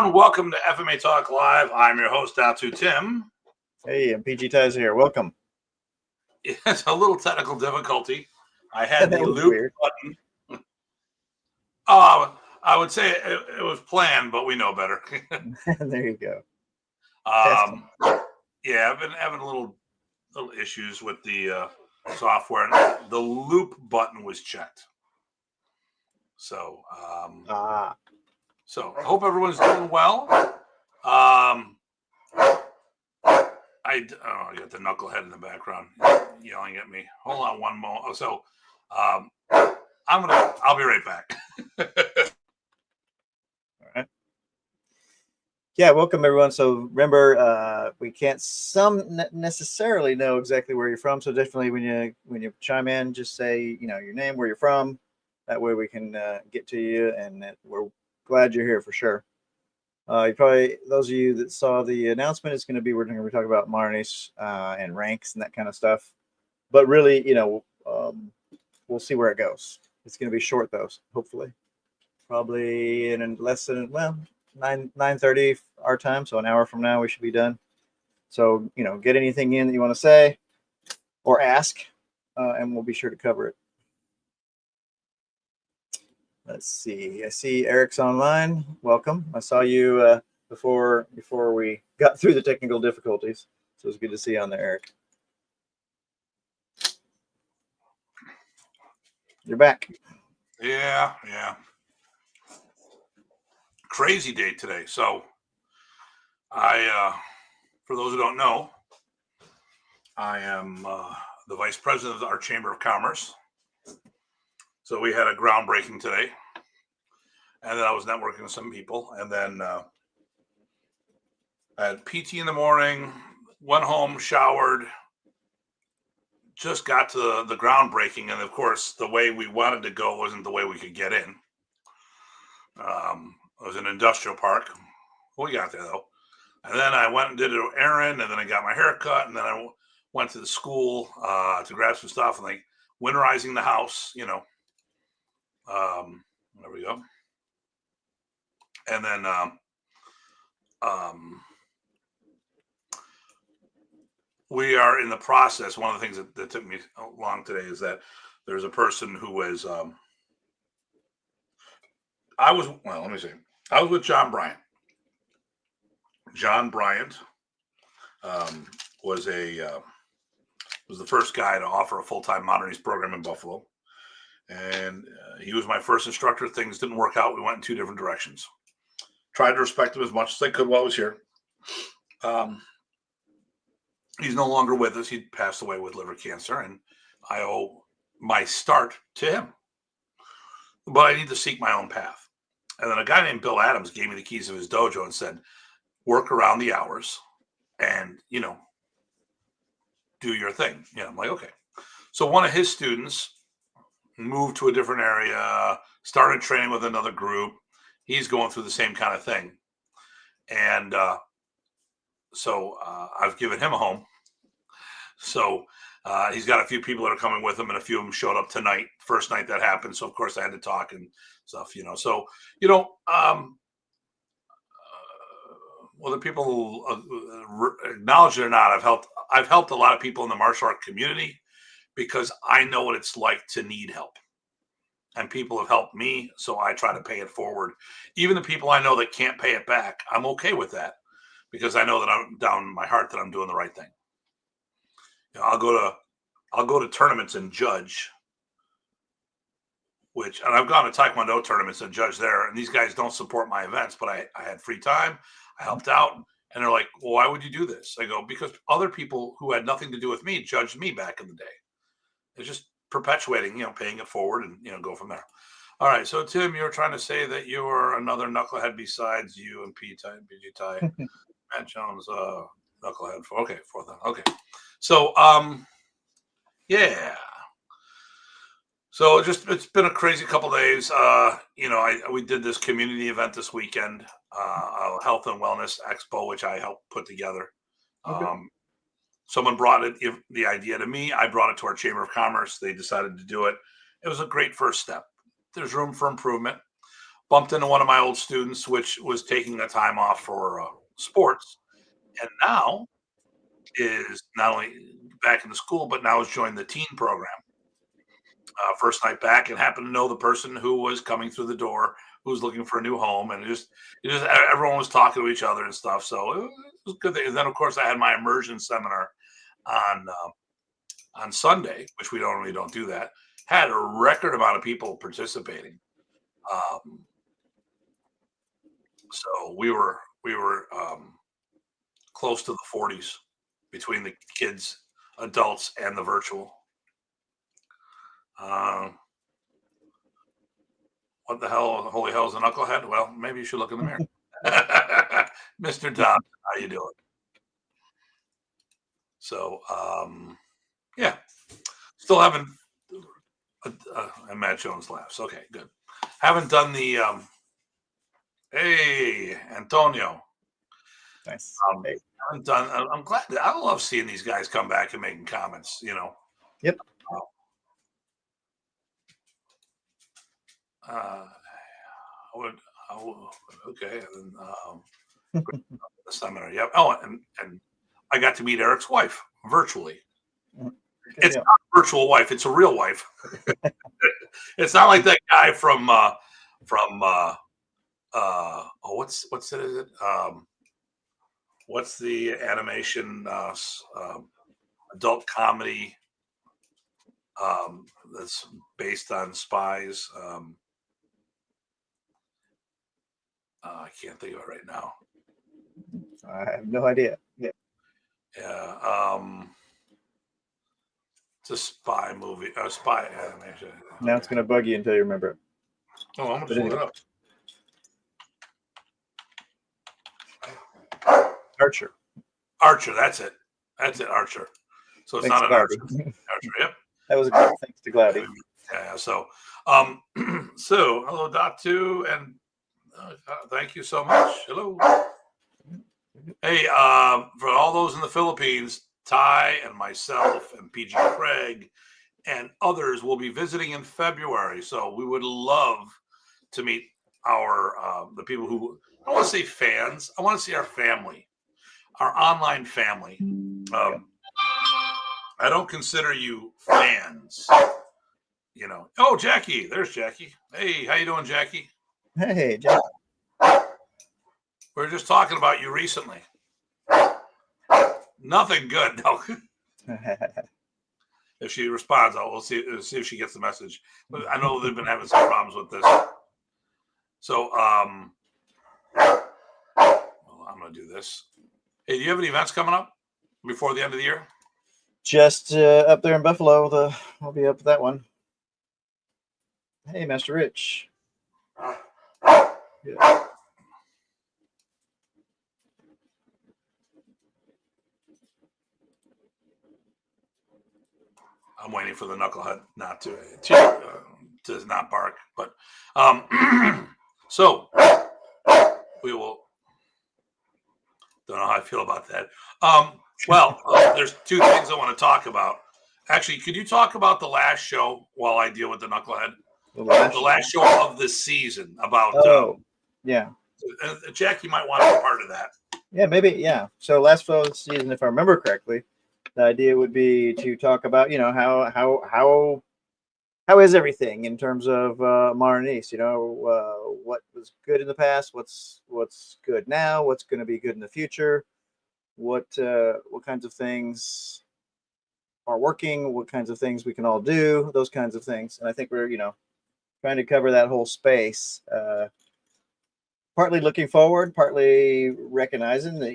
everyone. Welcome to FMA Talk Live. I'm your host, Datu Tim. Hey, and PG Ties here. Welcome. It's a little technical difficulty. I had the loop button. I would say it was planned, but we know better. There you go. Yeah, I've been having little issues with the software. The loop button was checked. So, So I hope everyone's doing well. I got the knucklehead in the background yelling at me. Hold on one moment. So, I'll be right back. All right. Yeah, welcome everyone. So remember, we can't necessarily know exactly where you're from. So definitely when you chime in, just say your name, where you're from. That way we can get to you, and we're glad you're here for sure. You probably, those of you that saw the announcement, it's going to be, we're going to be talking about Arnis and ranks and that kind of stuff. But really, we'll see where it goes. It's going to be short though, hopefully. Probably in less than 9:30 our time, so an hour from now we should be done. So get anything in that you want to say or ask, and we'll be sure to cover it. Let's see. I see Eric's online. Welcome. I saw you before we got through the technical difficulties, so it's good to see you on there, Eric. You're back. Yeah. Crazy day today. So I, for those who don't know, I am the vice president of our Chamber of Commerce. So we had a groundbreaking today, and then I was networking with some people, and then I had PT in the morning, went home, showered, just got to the groundbreaking, and of course, the way we wanted to go wasn't the way we could get in. It was an industrial park. We got there though, and then I went and did an errand, and then I got my hair cut, and then I went to the school to grab some stuff and winterizing the house, there we go. And then we are in the process. One of the things that took me long today is that there's a person who was I was with John Bryant. John Bryant was the first guy to offer a full-time Modern Arnis program in Buffalo. And he was my first instructor. Things didn't work out. We went in two different directions. Tried to respect him as much as I could while I was here. He's no longer with us. He passed away with liver cancer, and I owe my start to him. But I need to seek my own path. And then a guy named Bill Adams gave me the keys of his dojo and said, work around the hours and, do your thing. I'm like, okay. So one of his students moved to a different area, started training with another group. He's going through the same kind of thing. And so I've given him a home. So he's got a few people that are coming with him, and a few of them showed up tonight, first night that happened. So, of course, I had to talk and stuff, So, whether people acknowledge it or not, I've helped a lot of people in the martial art community, because I know what it's like to need help, and people have helped me. So I try to pay it forward. Even the people I know that can't pay it back, I'm okay with that, because I know that I'm down in my heart that I'm doing the right thing. I'll go to tournaments and judge, and I've gone to Taekwondo tournaments and judge there. And these guys don't support my events, but I had free time. I helped out. And they're like, well, why would you do this? I go, because other people who had nothing to do with me judged me back in the day. It's just perpetuating, paying it forward and, go from there. All right. So, Tim, you were trying to say that you were another knucklehead besides you and PG Tie. Matt Jones, knucklehead. Okay. Fourth. Okay. So, yeah. So it's been a crazy couple of days. We did this community event this weekend, a health and wellness expo, which I helped put together. Okay. Someone brought the idea to me. I brought it to our Chamber of Commerce. They decided to do it. It was a great first step. There's room for improvement. bumped into one of my old students, which was taking the time off for sports, and now is not only back in the school, but now has joined the teen program. First night back, and happened to know the person who was coming through the door, who was looking for a new home, and it just everyone was talking to each other and stuff. So it was good. And then, of course, I had my immersion seminar on Sunday, which we normally don't do that. Had a record amount of people participating. So we were close to the 40s between the kids, adults, and the virtual. What the hell? Holy hell's a knucklehead? Well, maybe you should look in the mirror. Mr. Tom, how you doing? So, yeah, still haven't. And Matt Jones laughs. Okay, good. Haven't done the. Hey, Antonio. Nice. Hey. Haven't done. I'm glad. I love seeing these guys come back and making comments. Yep. Okay. And, the seminar. Yep. Oh, and I got to meet Eric's wife virtually. It's not a virtual wife; it's a real wife. It's not like that guy from what's it? Is it? What's the animation adult comedy that's based on spies? I can't think of it right now. I have no idea. Yeah. It's a spy movie, a spy animation. Now it's gonna bug you until you remember it. Oh, I'm gonna pull it up. Archer, that's it. Archer. So it's not an Archer. Archer, yep. That was a good thanks to Cloudy. Yeah. So, so hello, Datu, and thank you so much. Hello. Hey, for all those in the Philippines, Ty and myself and PG Craig and others will be visiting in February. So we would love to meet our the people who, I don't want to say fans, I want to see our family, our online family. I don't consider you fans, Oh, Jackie, there's Jackie. Hey, how you doing, Jackie? Hey, Jackie. We were just talking about you recently. Nothing good. No. If she responds, we'll see if she gets the message. But I know they've been having some problems with this. So, I'm going to do this. Hey, do you have any events coming up before the end of the year? Just up there in Buffalo. I'll be up at that one. Hey, Master Rich. Yeah. I'm waiting for the knucklehead not to not bark, but so we will. Don't know how I feel about that. Well, there's two things I want to talk about. Actually, could you talk about the last show while I deal with the knucklehead? The last show of the season about. Yeah. Jack, you might want to be part of that. Yeah, maybe. Yeah. So last show of the season, if I remember correctly, the idea would be to talk about, how is everything in terms of Modern Arnis? What was good in the past, what's good now, what's going to be good in the future, what kinds of things are working, what kinds of things we can all do, those kinds of things. And I think we're trying to cover that whole space. Partly looking forward, partly recognizing that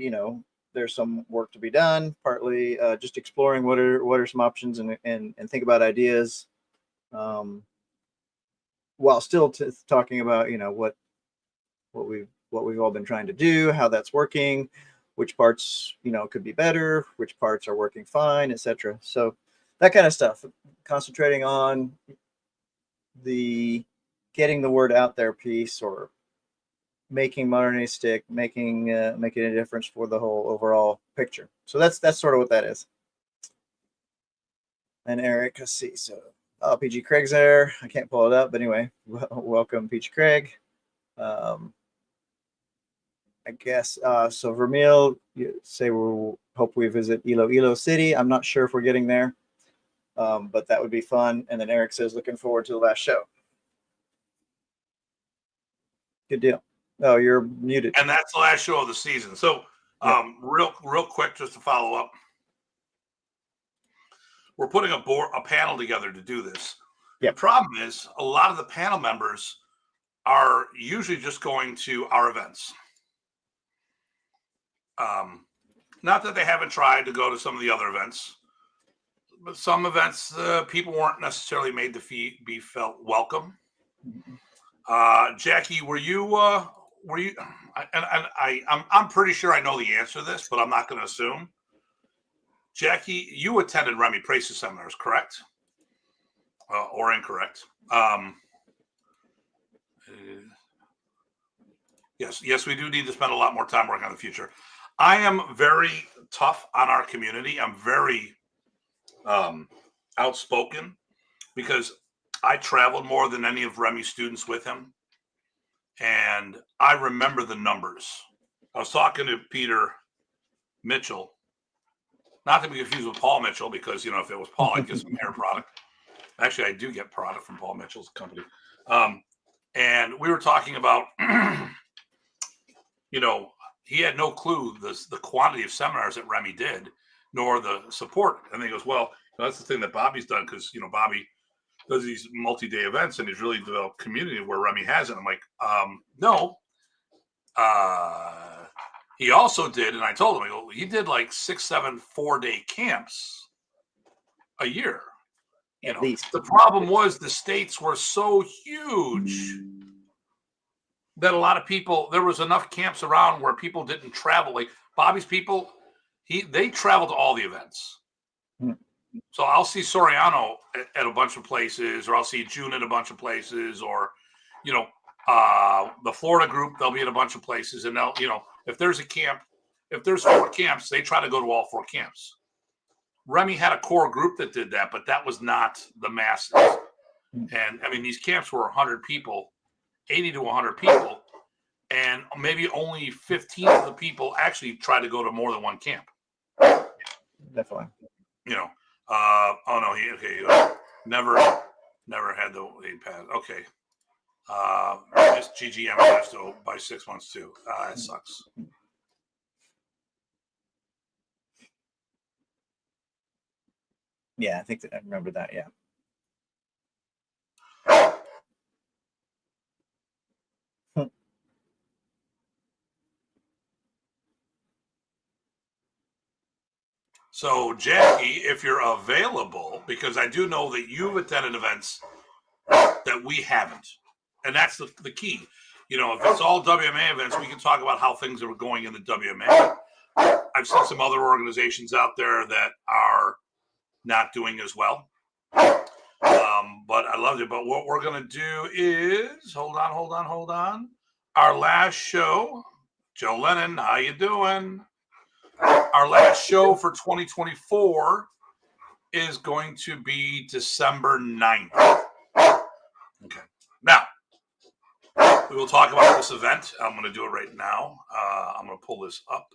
there's some work to be done, partly just exploring what are some options and think about ideas, while still talking about what we've all been trying to do, how that's working, which parts could be better, which parts are working fine, etc. So that kind of stuff, concentrating on the getting the word out there piece, or making Modern Arnis stick, making a difference for the whole overall picture. So that's sort of what that is. And Eric, let's see. So PG Craig's there. I can't pull it up, but anyway, welcome PG Craig. I guess so. Vermeil, you say we'll hope we visit Iloilo City. I'm not sure if we're getting there, but that would be fun. And then Eric says, looking forward to the last show. Good deal. Oh, you're muted. And that's the last show of the season. So, real quick, just to follow up, we're putting a panel together to do this. Yep. The problem is a lot of the panel members are usually just going to our events. Not that they haven't tried to go to some of the other events, but some events people weren't necessarily made to be felt welcome. Jackie, were you? I'm pretty sure I know the answer to this, but I'm not going to assume. Jackie, you attended Remy Presas seminars, correct? Or incorrect? Yes, we do need to spend a lot more time working on the future. I am very tough on our community. I'm very outspoken because I traveled more than any of Remy's students with him. And I remember the numbers. I was talking to Peter Mitchell, not to be confused with Paul Mitchell, because, you know, if it was Paul, I'd get some hair product. Actually, I do get product from Paul Mitchell's company. And we were talking about, you know, he had no clue the quantity of seminars that Remy did, nor the support. And he goes, well, that's the thing that Bobby's done, because, you know, Bobby does these multi-day events and he's really developed community where Remy hasn't. I'm like, no. He also did, and I told him, I go, he did like 6, 7 4-day camps a year. You know, the problem was the states were so huge that a lot of people, there was enough camps around where people didn't travel. Like Bobby's people, they traveled to all the events. So I'll see Soriano at a bunch of places, or I'll see June at a bunch of places, or, you know, the Florida group, they'll be at a bunch of places, and they'll, you know, if there's a camp, if there's 4 camps, they try to go to all 4 camps. Remy had a core group that did that, but that was not the masses. And I mean, these camps were 100 people, 80 to 100 people, and maybe only 15 of the people actually try to go to more than one camp. Definitely. You know, oh no, never had the pass. Okay. This GGM has to by 6 months too. That sucks. Yeah, I think that I remember that. Yeah. So, Jackie, if you're available, because I do know that you've attended events that we haven't, and that's the key. You know, if it's all WMA events, we can talk about how things are going in the WMA. I've seen some other organizations out there that are not doing as well. But I loved it. But what we're going to do is, hold on. Our last show, Joe Lennon, how you doing? Our last show for 2024 is going to be December 9th. Okay. Now, we will talk about this event. I'm going to do it right now. I'm going to pull this up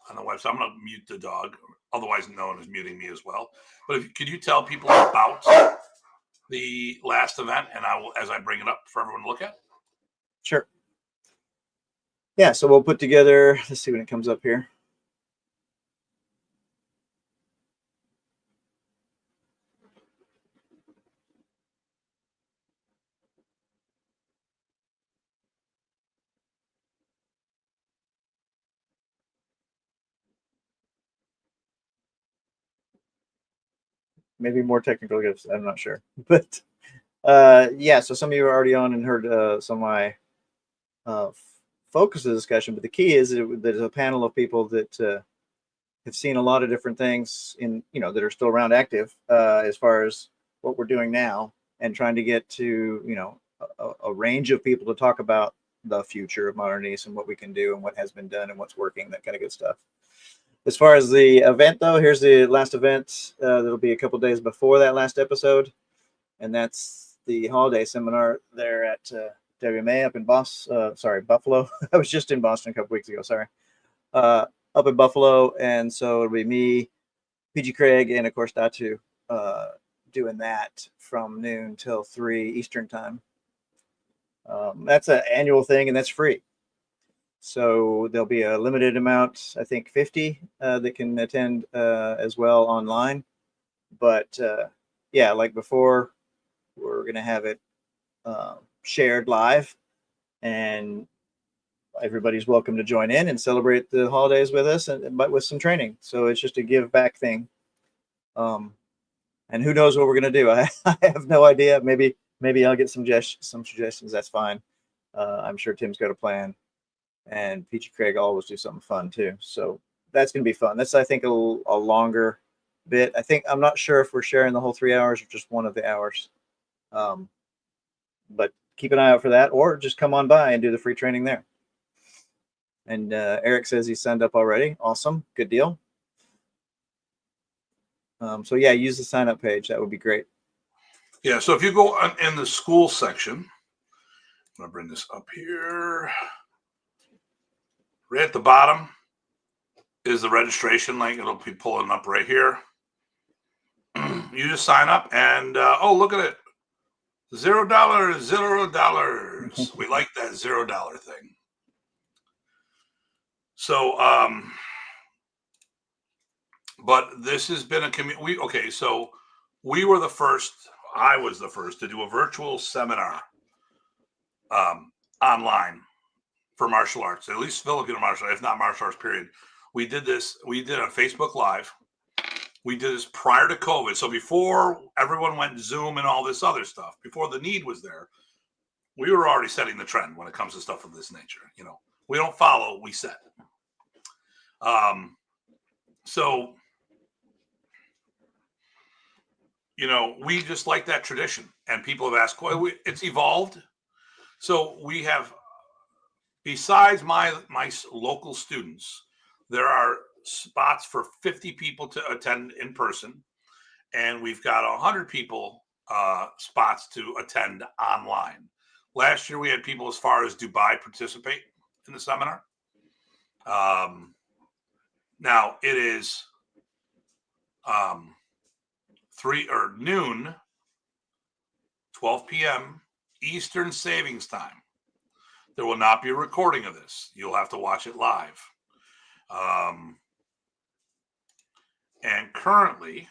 on the website. I'm going to mute the dog, otherwise known as muting me as well. But could you tell people about the last event, and I will, as I bring it up for everyone to look at? Sure. Yeah, so we'll put together, let's see when it comes up here. Maybe more technical gifts, I'm not sure. But yeah, so some of you are already on and heard some of my focus of the discussion, but the key is that there's a panel of people that have seen a lot of different things in, you know, that are still around active as far as what we're doing now, and trying to get to, you know, a range of people to talk about the future of Modern Arnis and what we can do and what has been done and what's working, that kind of good stuff. As far as the event, though, here's the last event. That'll be a couple days before that last episode, and that's the holiday seminar there at WMA up in Buffalo. I was just in Boston a couple weeks ago. Sorry. Up in Buffalo. And so it'll be me, PG Craig, and of course Datu doing that from noon till 3 Eastern time. That's an annual thing, and that's free. So there'll be a limited amount, I think 50 that can attend as well online. But yeah, like before, we're going to have it shared live, and everybody's welcome to join in and celebrate the holidays with us, but with some training. So it's just a give back thing. And who knows what we're going to do? I have no idea. Maybe I'll get some suggestions. That's fine. I'm sure Tim's got a plan, and Peachy Craig always do something fun too. So that's going to be fun. That's, I think, a longer bit. I'm not sure if we're sharing the whole 3 hours or just one of the hours. But keep an eye out for that, or just come on by and do the free training there. And Eric says he signed up already. Awesome. Good deal. So yeah, use the sign up page. That would be great. Yeah. So if you go in the school section, I'm going to bring this up here. Right at the bottom is the registration link. It'll be pulling up right here. You just sign up and, oh, look at it. $0, $0. We like that $0 thing. So, but this has been a community. So we were the first. I was the first to do a virtual seminar online for martial arts, at least Filipino martial arts, if not martial arts, period. We did this. We did on Facebook Live. We did this prior to COVID. So before everyone went Zoom and all this other stuff, before the need was there, we were already setting the trend when it comes to stuff of this nature. You know, we don't follow, we set. So, you know, we just like that tradition, and people have asked, well, it's evolved. So we have, besides my local students, there are spots for 50 people to attend in person, and we've got 100 people spots to attend online. Last year we had people as far as Dubai participate in the seminar. Now it is noon, 12 p.m. Eastern Savings Time. There will not be a recording of this. You'll have to watch it live. And currently,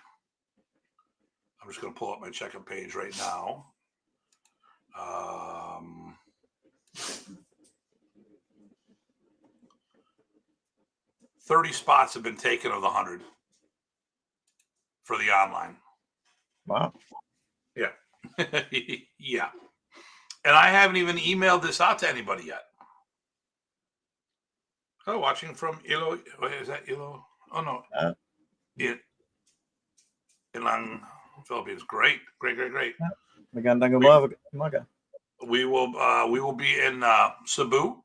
I'm just going to pull up my check-in page right now. 30 spots have been taken of the 100 for the online. Wow. Yeah. Yeah. And I haven't even emailed this out to anybody yet. Oh, watching from Ilo. Is that Ilo? Oh, no. Ilang, Philippines. Great. Magandang umaga. We will be in Cebu,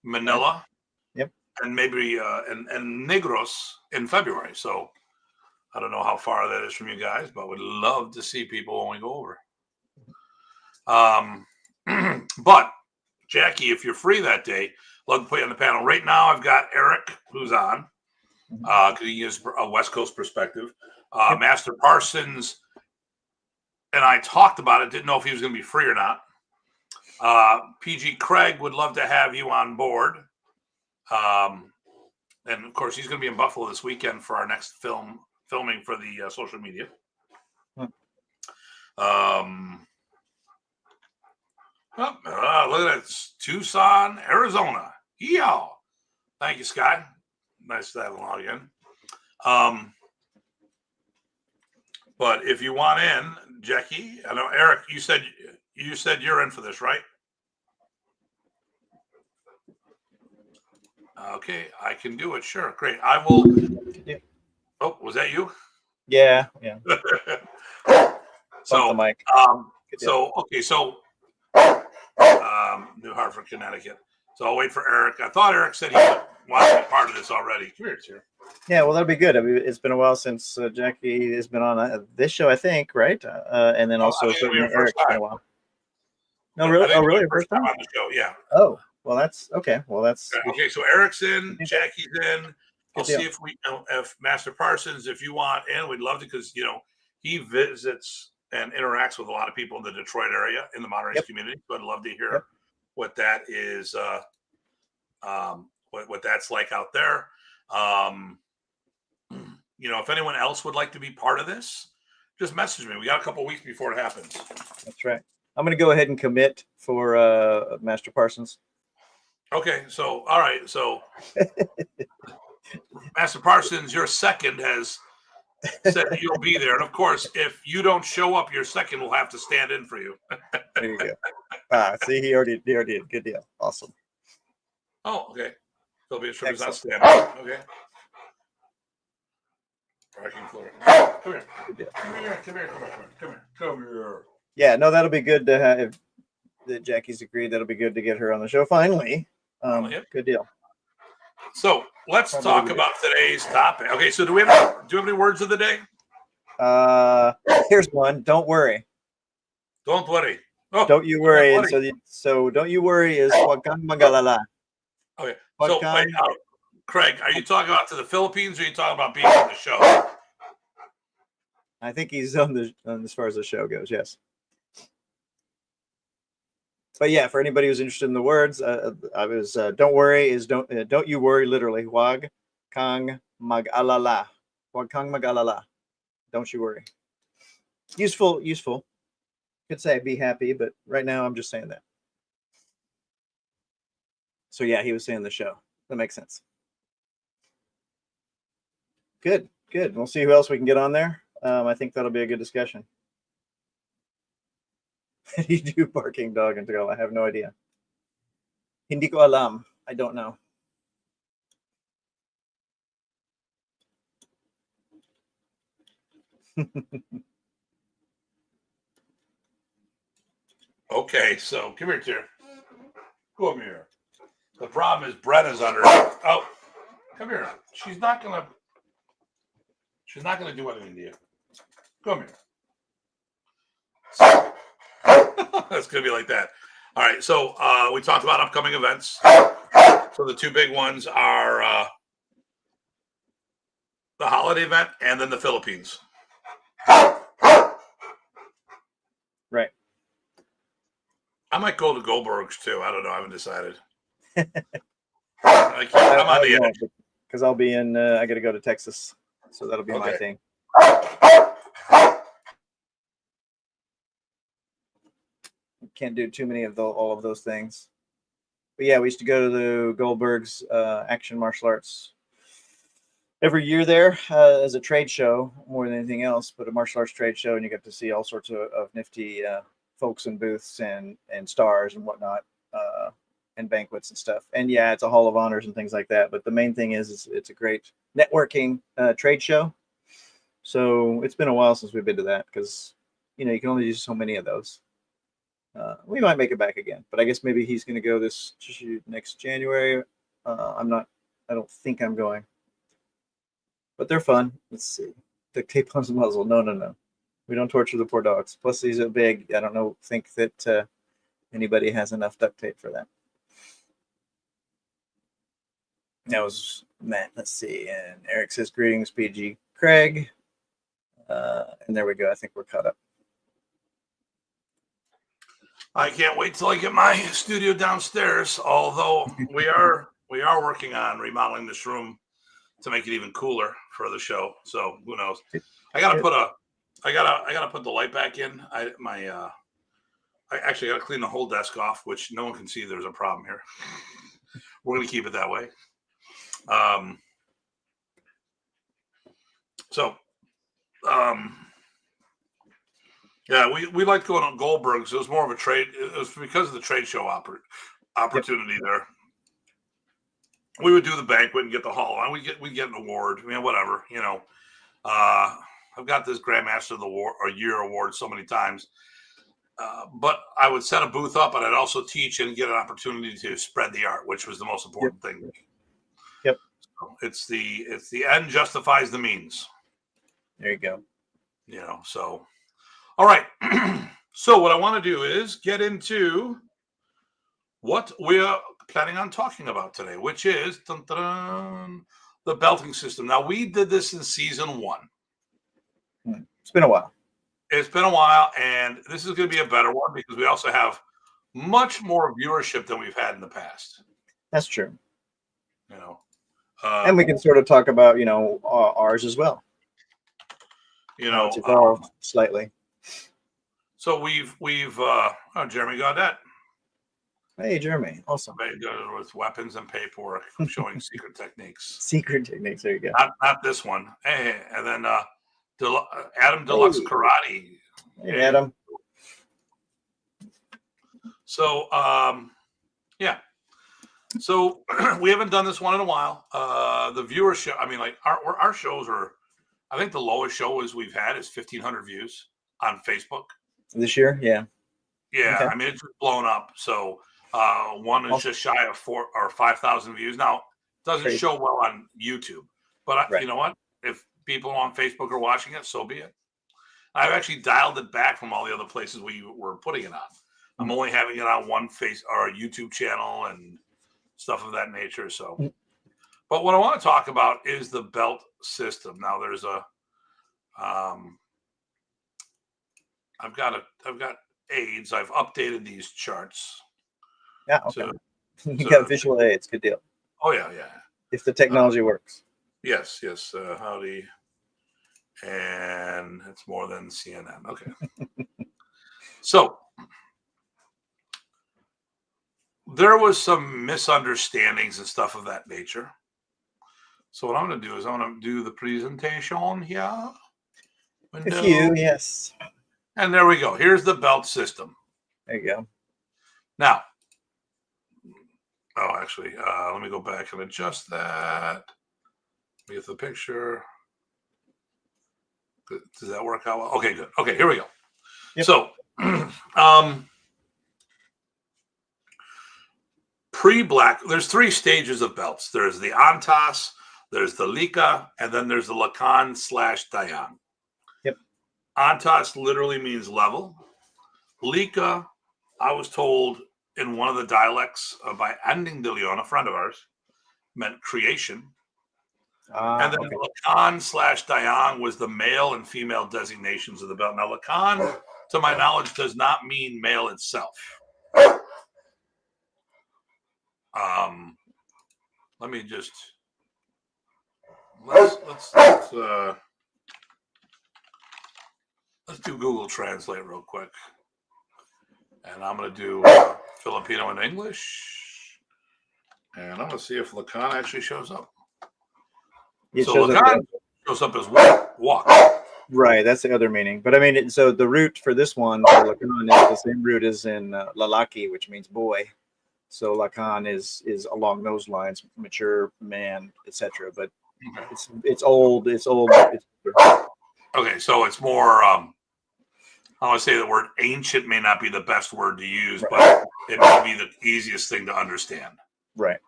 Manila, yep, and maybe and Negros in February. So I don't know how far that is from you guys, but would love to see people when we go over. But Jackie, if you're free that day, love to put you on the panel. Right now, I've got Eric, who's on, because he gives a West Coast perspective. Yep. Master Parsons and I talked about it. Didn't know if he was going to be free or not. PG Craig would love to have you on board. And of course, he's going to be in Buffalo this weekend for our next filming for the social media. Look at that. It's Tucson, Arizona. Yeehaw. Thank you, Sky. Nice to have him on again. But if you want in, Jackie, I know Eric, you said you're in for this, right? Okay, I can do it. Sure, great. I will. Oh, was that you? Yeah. So, the mic. New Hartford, Connecticut. So I'll wait for Eric. I thought Eric said he wanted to be part of this already. Come here, it's here. Yeah, well, that'd be good. I mean, it's been a while since Jackie has been on this show, I think, right? And then also certainly Eric's been a while. No, I really? think Oh, it's really? my Your first first time time? on the show. Yeah. Oh, well, that's okay. Well, that's Okay. So Eric's in, good Jackie's in. I'll deal. see if Master Parsons, if you want, and we'd love to, because he visits and interacts with a lot of people in the Detroit area in the modernist Yep. community. So I'd love to hear Yep. what that is, what that's like out there. If anyone else would like to be part of this, just message me. We got a couple weeks before it happens. That's right. I'm going to go ahead and commit for Master Parsons. Okay, so all right, so Master Parsons, your second has said that you'll be there, and of course, if you don't show up, your second will have to stand in for you. There you go. See, he already did. Good deal. Awesome. Oh, okay. There'll be a trip not Excellent. standing. Okay. Parking floor. Come here. Good deal. Come here. Yeah, no, that'll be good to have. If that Jackie's agreed, that'll be good to get her on the show finally. Yep. Good deal. So let's Probably talk good. about today's topic. Okay, so do you have any words of the day? Here's one. Don't worry. Don't worry. Oh, Don't you worry. And worry. so don't you worry is wag kang magalala. Okay. Wag So kang- wait, Craig, are you talking about to the Philippines, or are you talking about being on the show? I think he's on as far as the show goes. Yes. But yeah, for anybody who's interested in the words, I was don't worry is don't you worry literally. Wag kang mag-alala. Wag kang mag-alala. Don't you worry. Useful. Could say be happy, but right now I'm just saying that. So yeah, he was saying the show. That makes sense. Good. We'll see who else we can get on there. I think that'll be a good discussion. You do barking dog in Tagalog? I have no idea. Hindi ko alam. I don't know. Okay, so come here, dear. Come here. The problem is Brenna's under. Oh, come here. She's not gonna do anything to you. Come here. That's gonna be like that. All right. So we talked about upcoming events. So the two big ones are the holiday event and then the Philippines. Right. I might go to Goldberg's too. I don't know. I haven't decided. I'm on the edge. Because I'll be in. I got to go to Texas, so that'll be my thing. Can't do too many of all of those things. But yeah, we used to go to the Goldberg's Action Martial Arts every year there as a trade show more than anything else, but a martial arts trade show, and you get to see all sorts of nifty folks and booths and stars and whatnot, and banquets and stuff. And yeah, it's a hall of honors and things like that. But the main thing is it's a great networking trade show. So it's been a while since we've been to that because you can only do so many of those. We might make it back again, but I guess maybe he's going to go this next January. I don't think I'm going, but they're fun. Let's see. Duct tape on his muzzle. No. We don't torture the poor dogs. Plus, these are big. I don't think that anybody has enough duct tape for that. That was Matt. Let's see. And Eric says, greetings, PG Craig. And there we go. I think we're caught up. I can't wait till I get my studio downstairs. Although we are working on remodeling this room to make it even cooler for the show. So who knows? I gotta put the light back in. I actually gotta clean the whole desk off, which no one can see. There's a problem here. We're gonna keep it that way. Yeah, we liked going on Goldberg's. It was more of a trade. It was because of the trade show opportunity there. We would do the banquet and get the hall, and we get an award. I mean, whatever, I've got this Grandmaster of the Year award so many times. But I would set a booth up, and I'd also teach and get an opportunity to spread the art, which was the most important thing. Yep. So it's the end justifies the means. There you go. So all right. So what I want to do is get into what we are planning on talking about today, which is dun, dun, dun, the belting system. Now, we did this in season 1. It's been a while. It's been a while, and this is going to be a better one because we also have much more viewership than we've had in the past. That's true. You know, and we can sort of talk about, ours as well. It's evolved slightly. So we've Jeremy Gaudette. Hey, Jeremy. Awesome. With weapons and paperwork showing secret techniques. Secret techniques. There you go. Not this one. Hey, and then Adam Deluxe Karate. Hey, Adam. So, yeah. So we haven't done this one in a while. The viewership, I mean, like our shows are, I think the lowest show we've had is 1,500 views on Facebook. This year? Yeah. Yeah. Okay. I mean, it's just blown up. So one is just shy of 4,000 or 5,000 views. Now, it doesn't show well on YouTube, but you know what? If people on Facebook are watching it, so be it. I've actually dialed it back from all the other places we were putting it on. I'm only having it on one or a YouTube channel and stuff of that nature. So, but what I want to talk about is the belt system. Now there's I've got aids. I've updated these charts. Yeah. Okay. You got visual aids. Good deal. Oh yeah. If the technology works. Yes. Howdy. And it's more than CNN. Okay. So there was some misunderstandings and stuff of that nature. So what I'm going to do is I'm going to do the presentation here. Window. Yes. And there we go. Here's the belt system. There you go. Now, actually, let me go back and adjust that. Let me get the picture. Does that work out well? Okay, good. Okay, here we go. Yep. So, pre-black, there's 3 stages of belts. There's the Antas, there's the Lika, and then there's the Lakan/Dayan. Yep. Antas literally means level. Lika, I was told in one of the dialects by Anding de Leon, a friend of ours, meant creation. And then Lakan/Dayan was the male and female designations of the belt. Now, Lakan, to my knowledge, does not mean male itself. Let me just let's do Google Translate real quick, and I'm going to do Filipino and English, and I'm going to see if Lakan actually shows up. So Lakan shows up as walk. Right, that's the other meaning. But I mean, so the root for this one for Lakan is the same root as in lalaki, which means boy. So Lakan is along those lines, mature man, etc. But it's old. It's old. Okay, so it's more. I want to say the word ancient may not be the best word to use, but it may be the easiest thing to understand. Right.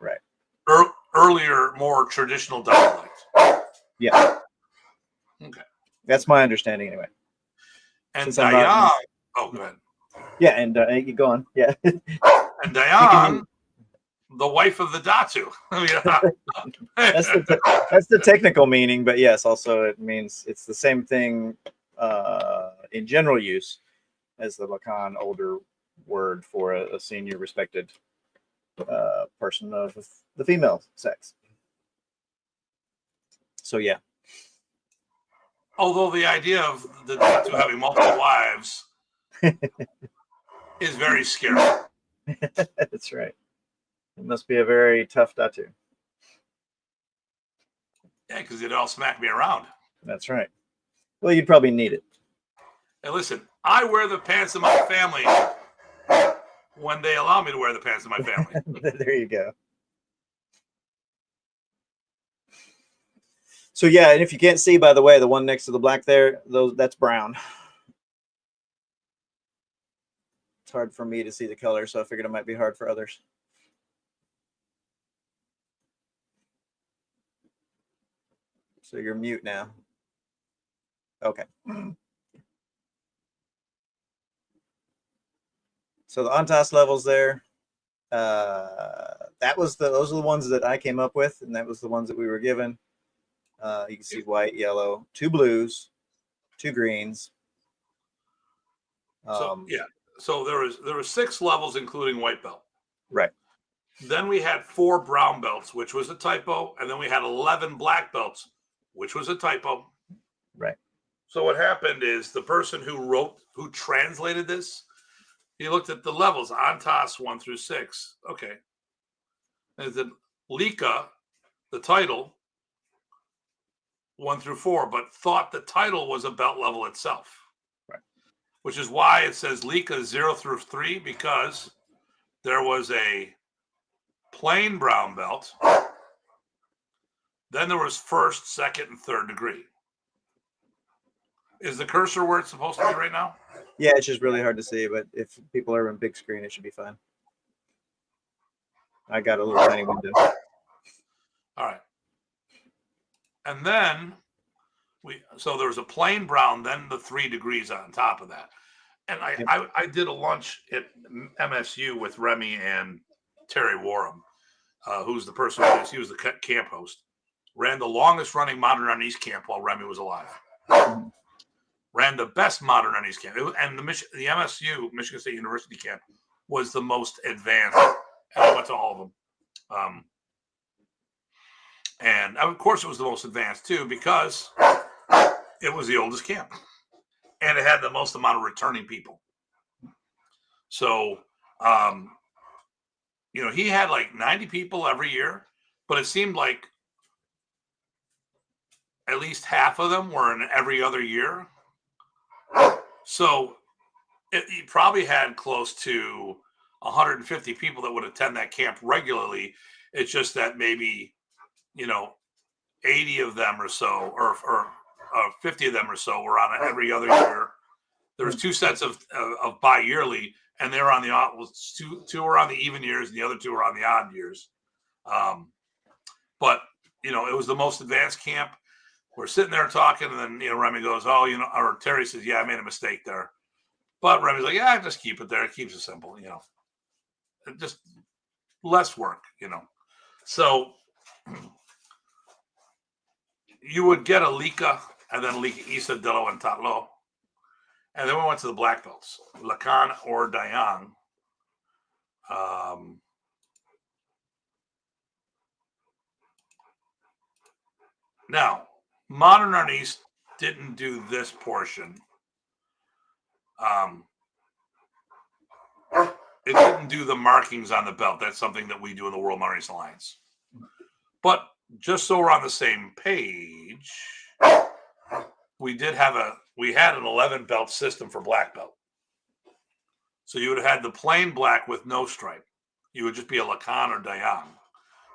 Earlier, more traditional dialect. Yeah. Okay. That's my understanding anyway. And Dayan. Oh, go ahead. Yeah, and you go on. Yeah. And Dayan, the wife of the Datu. That's the technical meaning, but yes, also it means it's the same thing in general use as the Lakan older word for a senior respected person of the female sex. So yeah. Although the idea of the Datu having multiple wives is very scary. That's right. It must be a very tough Datu. Yeah, because it'd all smack me around. That's right. Well, you'd probably need it. And listen, I wear the pants of my family when they allow me to wear the pants of my family. There you go. So yeah, and if you can't see, by the way, the one next to the black there, that's brown. It's hard for me to see the color, so I figured it might be hard for others. So you're mute now. Okay. So the Antas levels there. Those are the ones that I came up with, and that was the ones that we were given. You can see white, yellow, 2 blues, 2 greens. So there was 6 levels, including white belt. Right. Then we had 4 brown belts, which was a typo, and then we had 11 black belts, which was a typo. Right. So what happened is the person who translated this, he looked at the levels, Antas 1 through 6. Okay. And then Lika, the title, 1 through 4, but thought the title was a belt level itself. Right. Which is why it says Lika 0 through 3, because there was a plain brown belt. Then there was 1st, 2nd, and 3rd degree. Is the cursor where it's supposed to be right now? Yeah, it's just really hard to see, but if people are in big screen, it should be fine. I got a little tiny window. All right. And then so there was a plain brown, then the 3 degrees on top of that. And I did a lunch at MSU with Remy and Terry Warham, who's the person he was the camp host. Ran the longest running Modern Arnis camp while Remy was alive. Ran the best Modern Arnis camp. And the MSU, Michigan State University camp, was the most advanced. And I went to all of them. And of course it was the most advanced too, because it was the oldest camp. And it had the most amount of returning people. So, he had like 90 people every year, but it seemed like at least half of them were in every other year. So he probably had close to 150 people that would attend that camp regularly. It's just that maybe, 80 of them or so, or 50 of them or so were on it every other year. There was 2 sets of bi-yearly, and they were on the odd. Two were on the even years, and the other 2 were on the odd years. But it was the most advanced camp. We're sitting there talking, and then Remy goes, "Oh, or Terry says, yeah, I made a mistake there." But Remy's like, "Yeah, just keep it there. It keeps it simple, just less work, So you would get a Lika, and then Lika Isa, Dilo, and Tatlo. And then we went to the black belts, Lakan or Dayang. Now, Modern Arnis didn't do this portion. It didn't do the markings on the belt. That's something that we do in the World Modern Arnis Alliance. But just so we're on the same page, we had an 11 belt system for black belt. So you would have had the plain black with no stripe. You would just be a Lakan or Dayang,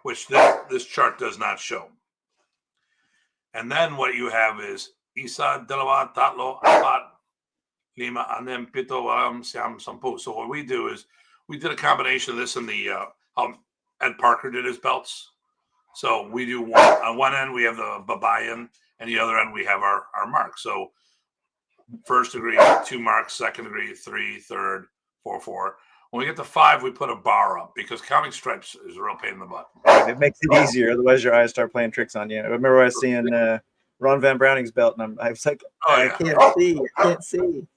which this chart does not show. And then what you have is Isa, Dalawa, Tatlo, Apat, Lima, Anem, Pito, Waram, Siam, Sampu. So what we do is we did a combination of this in the how Ed Parker did his belts. So we do on one end we have the Babayan, and the other end we have our marks. So 1st degree, 2 marks, 2nd degree, 3, 3rd, 4, 4. When we get to 5, we put a bar up because counting stripes is a real pain in the butt. It makes it easier. Otherwise, your eyes start playing tricks on you. I remember I was seeing Ron Van Browning's belt, and I was like, I can't see.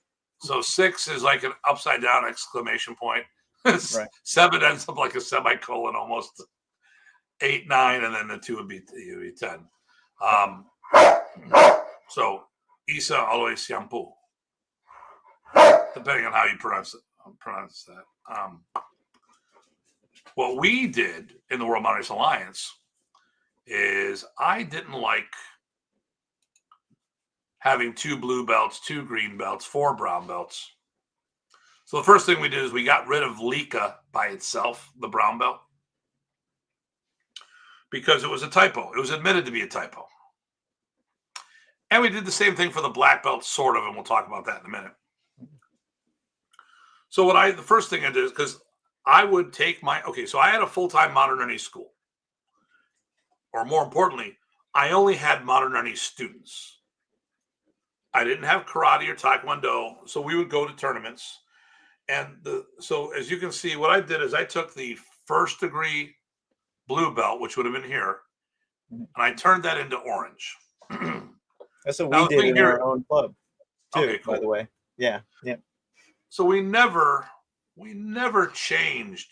So 6 is like an upside down exclamation point. Right. 7 ends up like a semicolon almost. 8, 9, and then the 2 would be 10. So Isa always Siampu, depending on how you pronounce that. What we did in the World Modern Arnis Alliance is I didn't like having 2 blue belts, 2 green belts, 4 brown belts. So the first thing we did is we got rid of Lika by itself, the brown belt, because it was a typo. It was admitted to be a typo. And we did the same thing for the black belt, sort of, and we'll talk about that in a minute. So the first thing I did is because I would take so I had a full-time Modern Arnis school. Or more importantly, I only had Modern Arnis students. I didn't have karate or taekwondo, so we would go to tournaments, And so as you can see, what I did is I took the first degree blue belt, which would have been here, and I turned that into orange. That's what Now we the did thing in here, our own club too, okay, by the cool. way. Yeah. Yeah. So we never changed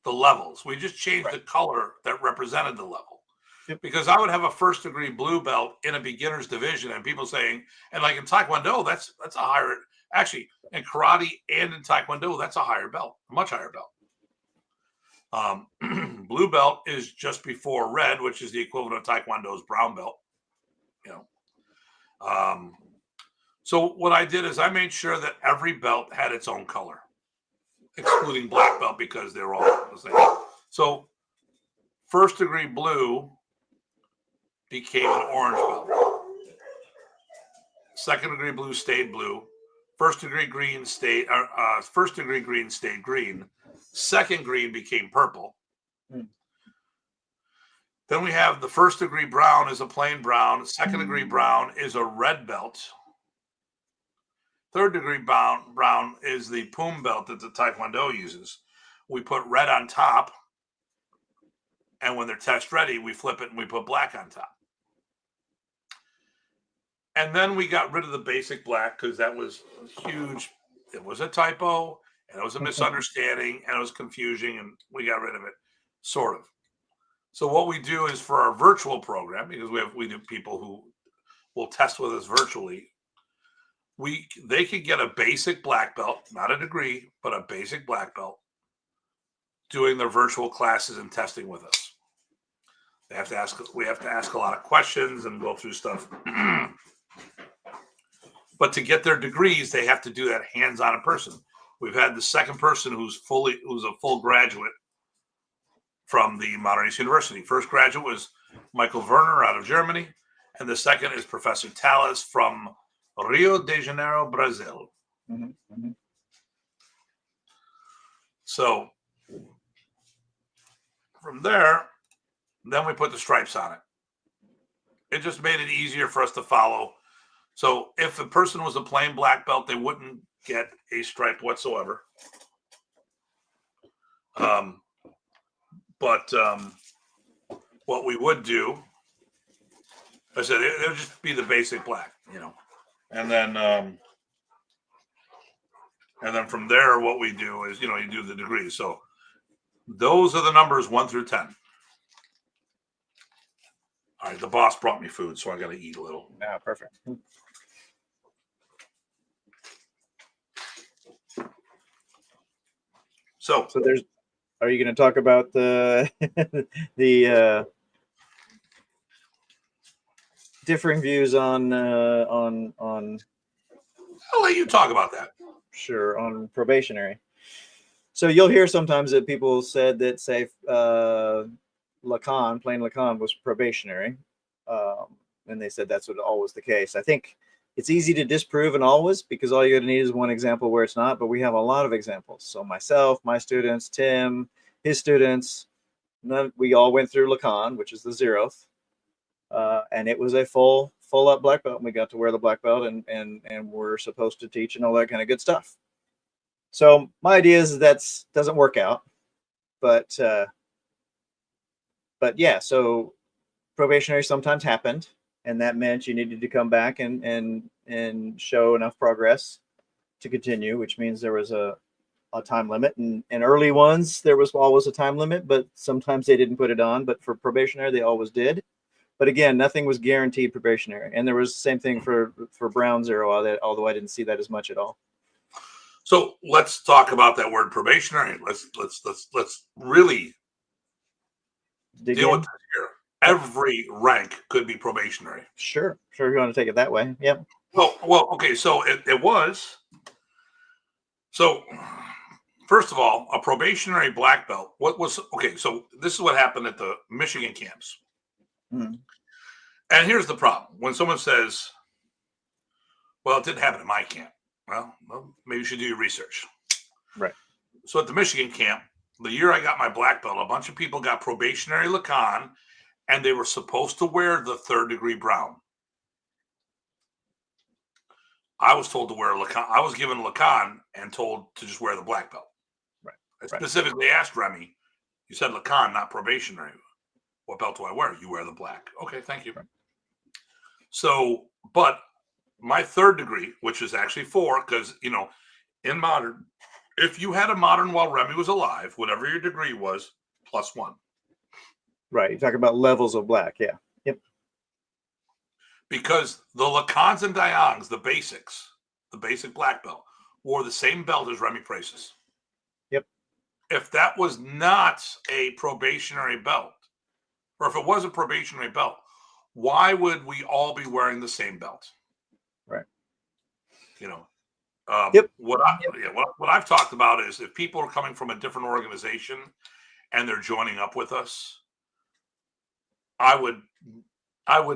the levels. We just changed Right. the color that represented the level. Yep. Because I would have a first degree blue belt in a beginner's division, and people saying, and like in Taekwondo, that's a higher, actually in karate and in Taekwondo, that's a higher belt, a much higher belt. Blue belt is just before red, which is the equivalent of Taekwondo's brown belt. You know, so what I did is I made sure that every belt had its own color, excluding black belt because they're all the same. So first degree blue became an orange belt. Second degree blue stayed blue. First degree green stayed green. Second green became purple. Then we have the first degree brown is a plain brown. Second degree brown is a red belt. Third degree brown is the poom belt that the Taekwondo uses. We put red on top, and when they're test ready, we flip it and we put black on top. And then we got rid of the basic black because that was huge. It was a typo, and it was a misunderstanding, and it was confusing, and we got rid of it, sort of. So what we do is for our virtual program, because we do people who will test with us virtually, they could get a basic black belt, not a degree, but a basic black belt, doing their virtual classes and testing with us. We have to ask a lot of questions and go through stuff. But to get their degrees, they have to do that hands-on in person. We've had the second person who's a full graduate from the Modern Arnis University. First graduate was Michael Werner out of Germany, and the second is Professor Talas from Rio de Janeiro, Brazil. Mm-hmm. Mm-hmm. So from there, then we put the stripes on it. It just made it easier for us to follow. So if a person was a plain black belt, they wouldn't get a stripe whatsoever. But what we would do, I said, it would just be the basic black, and then from there, what we do is, you do the degrees. So those are the numbers 1 through 10. All right, the boss brought me food, so I got to eat a little. Yeah, perfect. So are you going to talk about the the differing views on I'll let you talk about that. Sure, on probationary. So you'll hear sometimes that people said that, say, plain Lacan was probationary, and they said that's what always the case. I think it's easy to disprove and always, because all you're going to need is one example where it's not, but we have a lot of examples. So myself, my students, Tim, his students, we all went through Lacan, which is the 0th, and it was a full up black belt, and we got to wear the black belt, and we're supposed to teach and all that kind of good stuff. So my idea is that doesn't work out, but yeah, so probationary sometimes happened, and that meant you needed to come back and show enough progress to continue, which means there was a time limit. And early ones, there was always a time limit, but sometimes they didn't put it on. But for probationary, they always did. But again, nothing was guaranteed probationary. And there was the same thing for Brown 0, although I didn't see that as much at all. So let's talk about that word probationary. Let's really deal with this here. Every rank could be probationary. Sure. You want to take it that way? Yep. Well, okay. So it was. So first of all, a probationary black belt. So this is what happened at the Michigan camps. Mm. And here's the problem: when someone says, "Well, it didn't happen at my camp," well, maybe you should do your research. Right. So at the Michigan camp, the year I got my black belt, a bunch of people got probationary Lacan, and they were supposed to wear the 3rd degree brown. I was told to wear Lacan. I was given Lacan and told to just wear the black belt. Right. I specifically asked Remy, you said Lacan, not probationary. What belt do I wear? You wear the black. Okay, thank you. Right. So, but my third degree, which is actually 4, because, in modern, if you had a modern while Remy was alive, whatever your degree was, +1. Right. You're talking about levels of black. Yeah. Yep. Because the Lacans and Diongs, the basic black belt, wore the same belt as Remy Presas. Yep. If that was not a probationary belt, or if it was a probationary belt, why would we all be wearing the same belt? Right. Yep. What I've talked about is if people are coming from a different organization and they're joining up with us, I would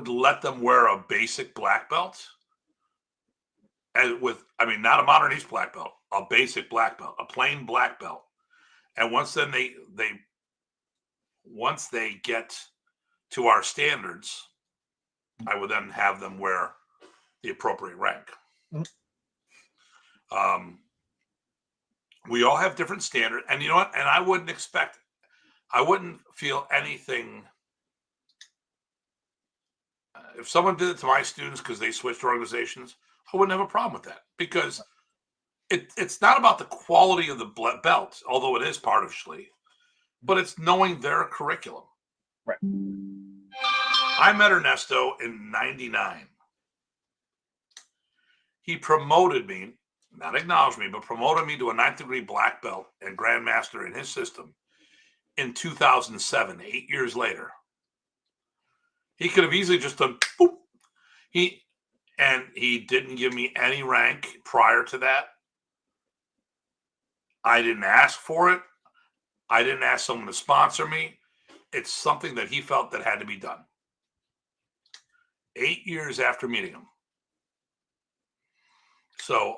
let them wear a basic black belt, and not a modern East black belt, a basic black belt, a plain black belt. And once they get to our standards, I would then have them wear the appropriate rank. Mm-hmm. We all have different standards, and you know what? And I wouldn't feel anything. If someone did it to my students because they switched organizations, I wouldn't have a problem with that, because it's not about the quality of the belt, although it is partially, but it's knowing their curriculum. Right. I met Ernesto in '99. He promoted me, not acknowledged me, but promoted me to a 9th degree black belt and grandmaster in his system in 2007, 8 years later. He could have easily just done boop. He didn't give me any rank prior to that. I didn't ask for it. I didn't ask someone to sponsor me. It's something that he felt that had to be done. 8 years after meeting him. So,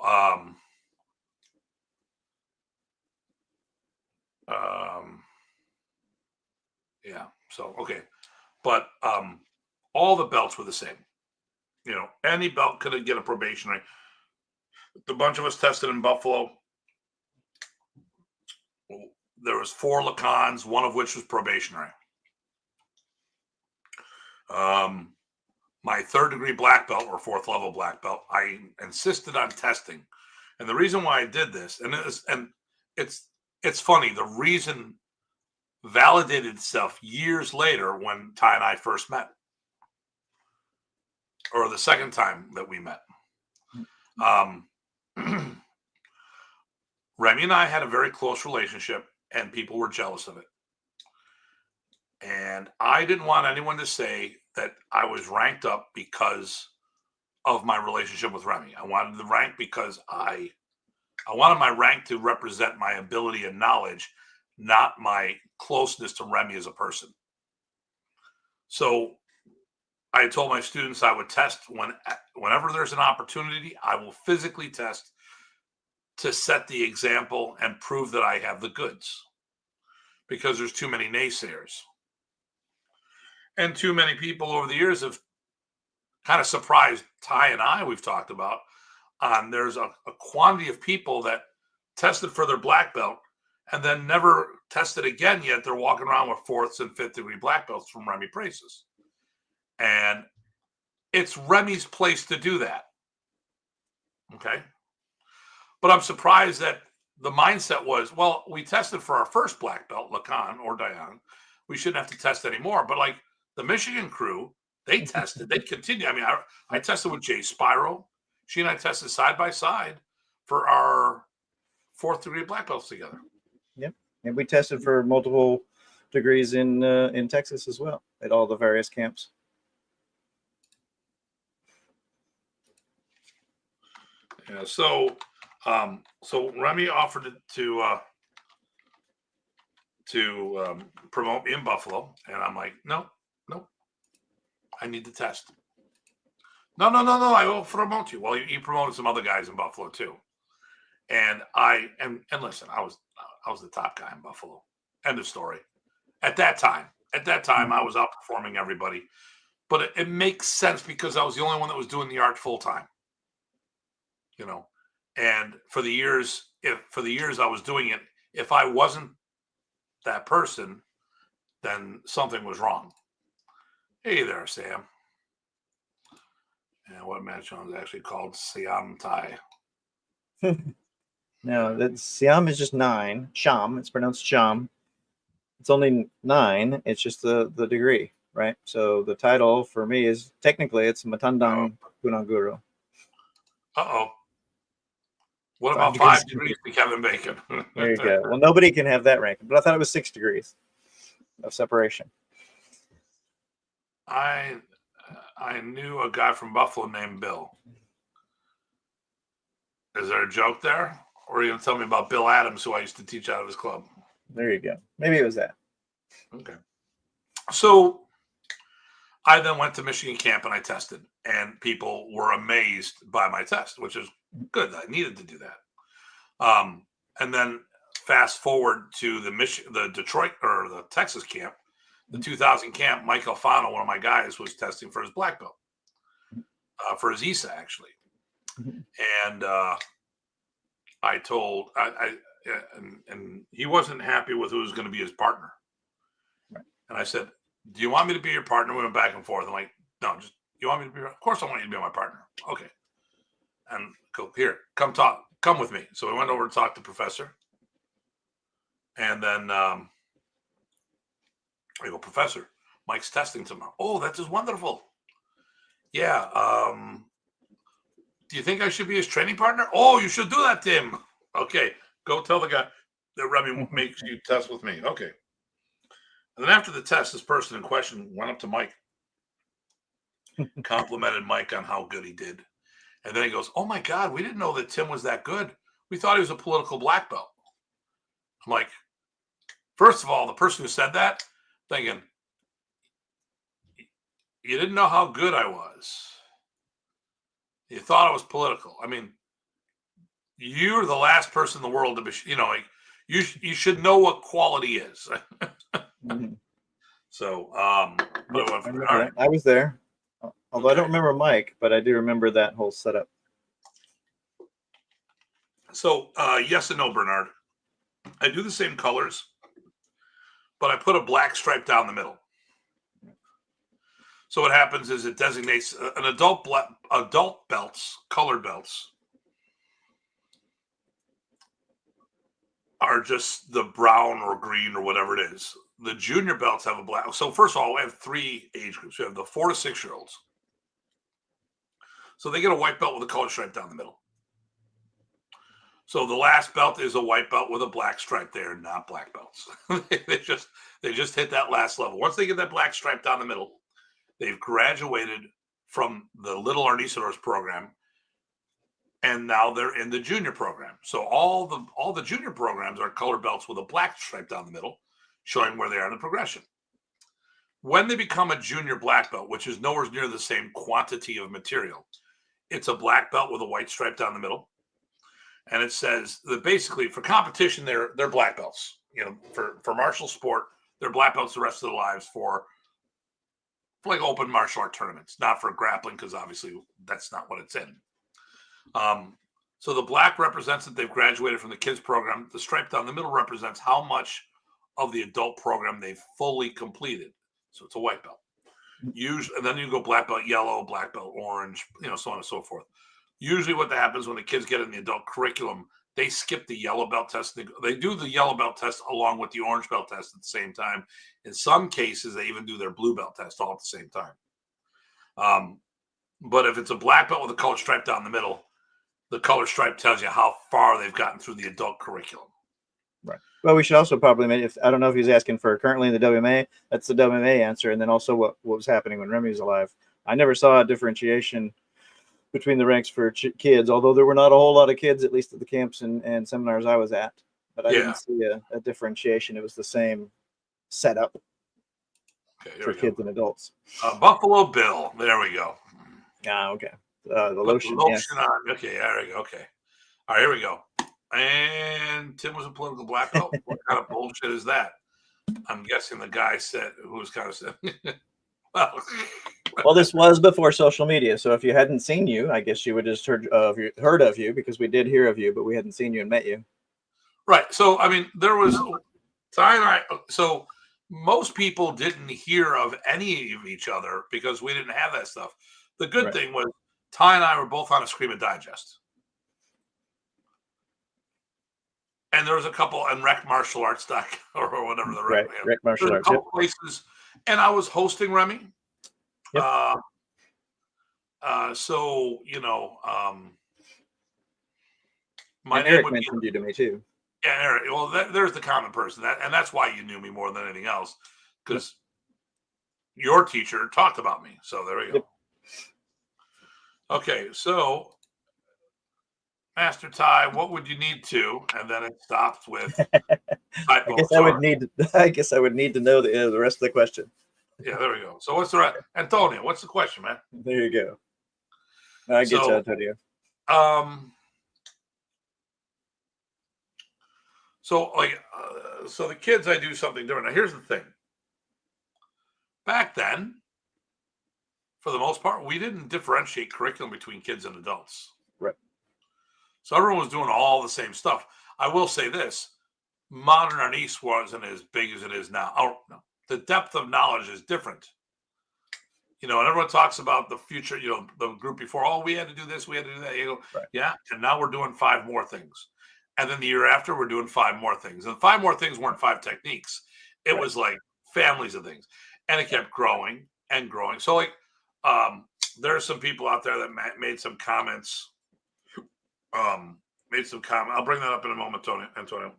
yeah. So, okay. But all the belts were the same. Any belt could get a probationary. The bunch of us tested in Buffalo. There was 4 Lacans, one of which was probationary. My 3rd degree black belt, or 4th level black belt, I insisted on testing. And the reason why I did this, and it's funny, the reason validated itself years later when Ty and I first met, or the second time that we met. Remy and I had a very close relationship, and people were jealous of it. And I didn't want anyone to say that I was ranked up because of my relationship with Remy. I wanted the rank because I wanted my rank to represent my ability and knowledge, not my closeness to Remy as a person. So I told my students I would test whenever there's an opportunity. I will physically test to set the example and prove that I have the goods, because there's too many naysayers. And too many people over the years have kind of surprised Ty and I, we've talked about. There's a quantity of people that tested for their black belt and then never tested again, yet they're walking around with 4th and 5th degree black belts from Remy Presas. And it's Remy's place to do that. Okay. But I'm surprised that the mindset was, well, we tested for our first black belt, Lacan or Dion. We shouldn't have to test anymore. But like the Michigan crew, they tested, they continued. I mean, I tested with Jay Spiro. She and I tested side by side for our 4th degree black belts together. Yep. And we tested for multiple degrees in Texas as well at all the various camps. Yeah. So Remy offered to promote me in Buffalo, and I'm like, no, I need to test. No, I will promote you. Well, he promoted some other guys in Buffalo too, and listen, I was the top guy in Buffalo. End of story. At that time, I was outperforming everybody, but it makes sense because I was the only one that was doing the art full time. you know. And for the years I was doing it, if I wasn't that person, then something was wrong. Hey there, Sam. And what match on is actually called Siam Thai. No, that Siam is just 9. Sham, it's pronounced Sham. It's only 9. It's just the degree, right? So the title for me is technically it's Matandang Punong Guro. Uh-oh. What 5 about 5 degrees to Kevin Bacon? There you go. Well, nobody can have that ranking, but I thought it was 6 degrees of separation. I knew a guy from Buffalo named Bill. Is there a joke there? Or are you going to tell me about Bill Adams, who I used to teach out of his club? There you go. Maybe it was that. Okay. So I then went to Michigan camp and I tested, and people were amazed by my test, which is good. I needed to do that. And then fast forward to the Detroit or the Texas camp, the 2000 camp. Mike Alfano, one of my guys, was testing for his black belt, for his ESA actually, and I told and he wasn't happy with who was going to be his partner, and I said, "Do you want me to be your partner?" We went back and forth. I'm like, "No, just you want me to be? Of course, I want you to be my partner." Okay, and go here, come with me. So we went over to talk to Professor, and then I go, "Professor, Mike's testing tomorrow." "Oh, that is wonderful." "Yeah. Do you think I should be his training partner?" "Oh, you should do that, Tim." "Okay, go tell the guy that Remy makes you test with me." Okay. And then after the test, this person in question went up to Mike, complimented Mike on how good he did. And then he goes, "Oh my God, we didn't know that Tim was that good. We thought he was a political black belt." I'm like, first of all, the person who said that, thinking, you didn't know how good I was. You thought I was political. I mean, you're the last person in the world to be, like you should know what quality is. So, but I remember that. I was there, although I don't remember Mike, but I do remember that whole setup. So, yes and no, Bernard. I do the same colors, but I put a black stripe down the middle. So what happens is it designates an adult belts, colored belts, are just the brown or green or whatever it is. The junior belts have a black. So first of all, we have 3 age groups. We have the 4 to 6 year olds. So they get a white belt with a color stripe down the middle. So the last belt is a white belt with a black stripe. They are not black belts. they just hit that last level. Once they get that black stripe down the middle, they've graduated from the Little Arnis Federation program, and now they're in the junior program. So all the junior programs are color belts with a black stripe down the middle, showing where they are in the progression. When they become a junior black belt, which is nowhere near the same quantity of material, it's a black belt with a white stripe down the middle. And it says that basically for competition, they're black belts. For martial sport, they're black belts the rest of their lives for like open martial art tournaments, not for grappling, because obviously that's not what it's in. So the black represents that they've graduated from the kids program. The stripe down the middle represents how much of the adult program they've fully completed. So it's a white belt. Usually, and then you go black belt yellow, black belt orange, so on and so forth. Usually what happens when the kids get in the adult curriculum, they skip the yellow belt test. They do the yellow belt test along with the orange belt test at the same time. In some cases, they even do their blue belt test all at the same time. But if it's a black belt with a color stripe down the middle, the color stripe tells you how far they've gotten through the adult curriculum. Right. Well, we should also probably mention, I don't know if he's asking for currently in the WMA, that's the WMA answer. And then also what was happening when Remy was alive. I never saw a differentiation between the ranks for kids, although there were not a whole lot of kids, at least at the camps and seminars I was at. But I didn't see a differentiation. It was the same setup for kids and adults. Buffalo Bill. There we go. Okay. The lotion. Lotion on. Okay, there we go. Okay. All right, here we go. And Tim was a political black belt. What kind of bullshit is that? I'm guessing the guy said, who was kind of said, well, Well, this was before social media, so if you hadn't seen you, I guess you would just heard of you, because we did hear of you, but we hadn't seen you and met you. Right. So, I mean, there was Ty and I. So, most people didn't hear of any of each other because we didn't have that stuff. The good Right. thing was Ty and I were both on a Scream and Digest. And there was a couple and Rec Martial Arts or whatever the Right. Rec Martial There's Arts. a couple places, and I was hosting Remy. Yep. So my and name Eric would mentioned you to me too. Yeah, Eric. Well, there's the common person, and that's why you knew me more than anything else, because your teacher talked about me. So there we go. Yep. Okay, so Master Ty, what would you need to? And then it stops with. I guess I would need to know the rest of the question. Yeah, there we go. So what's the Antonio? What's the question, man? There you go. I get you, Antonio. So the kids, I do something different. Now, here's the thing. Back then, for the most part, we didn't differentiate curriculum between kids and adults. Right. So everyone was doing all the same stuff. I will say this: modern Arnis wasn't as big as it is now. Oh no, the depth of knowledge is different. And everyone talks about the future. The group before, oh, we had to do this, we had to do that. You go, right. Yeah, and now we're doing 5 more things. And then the year after, we're doing 5 more things. And 5 more things weren't 5 techniques. It was like families of things. And it kept growing and growing. So, there are some people out there that made some comments. I'll bring that up in a moment, Antonio.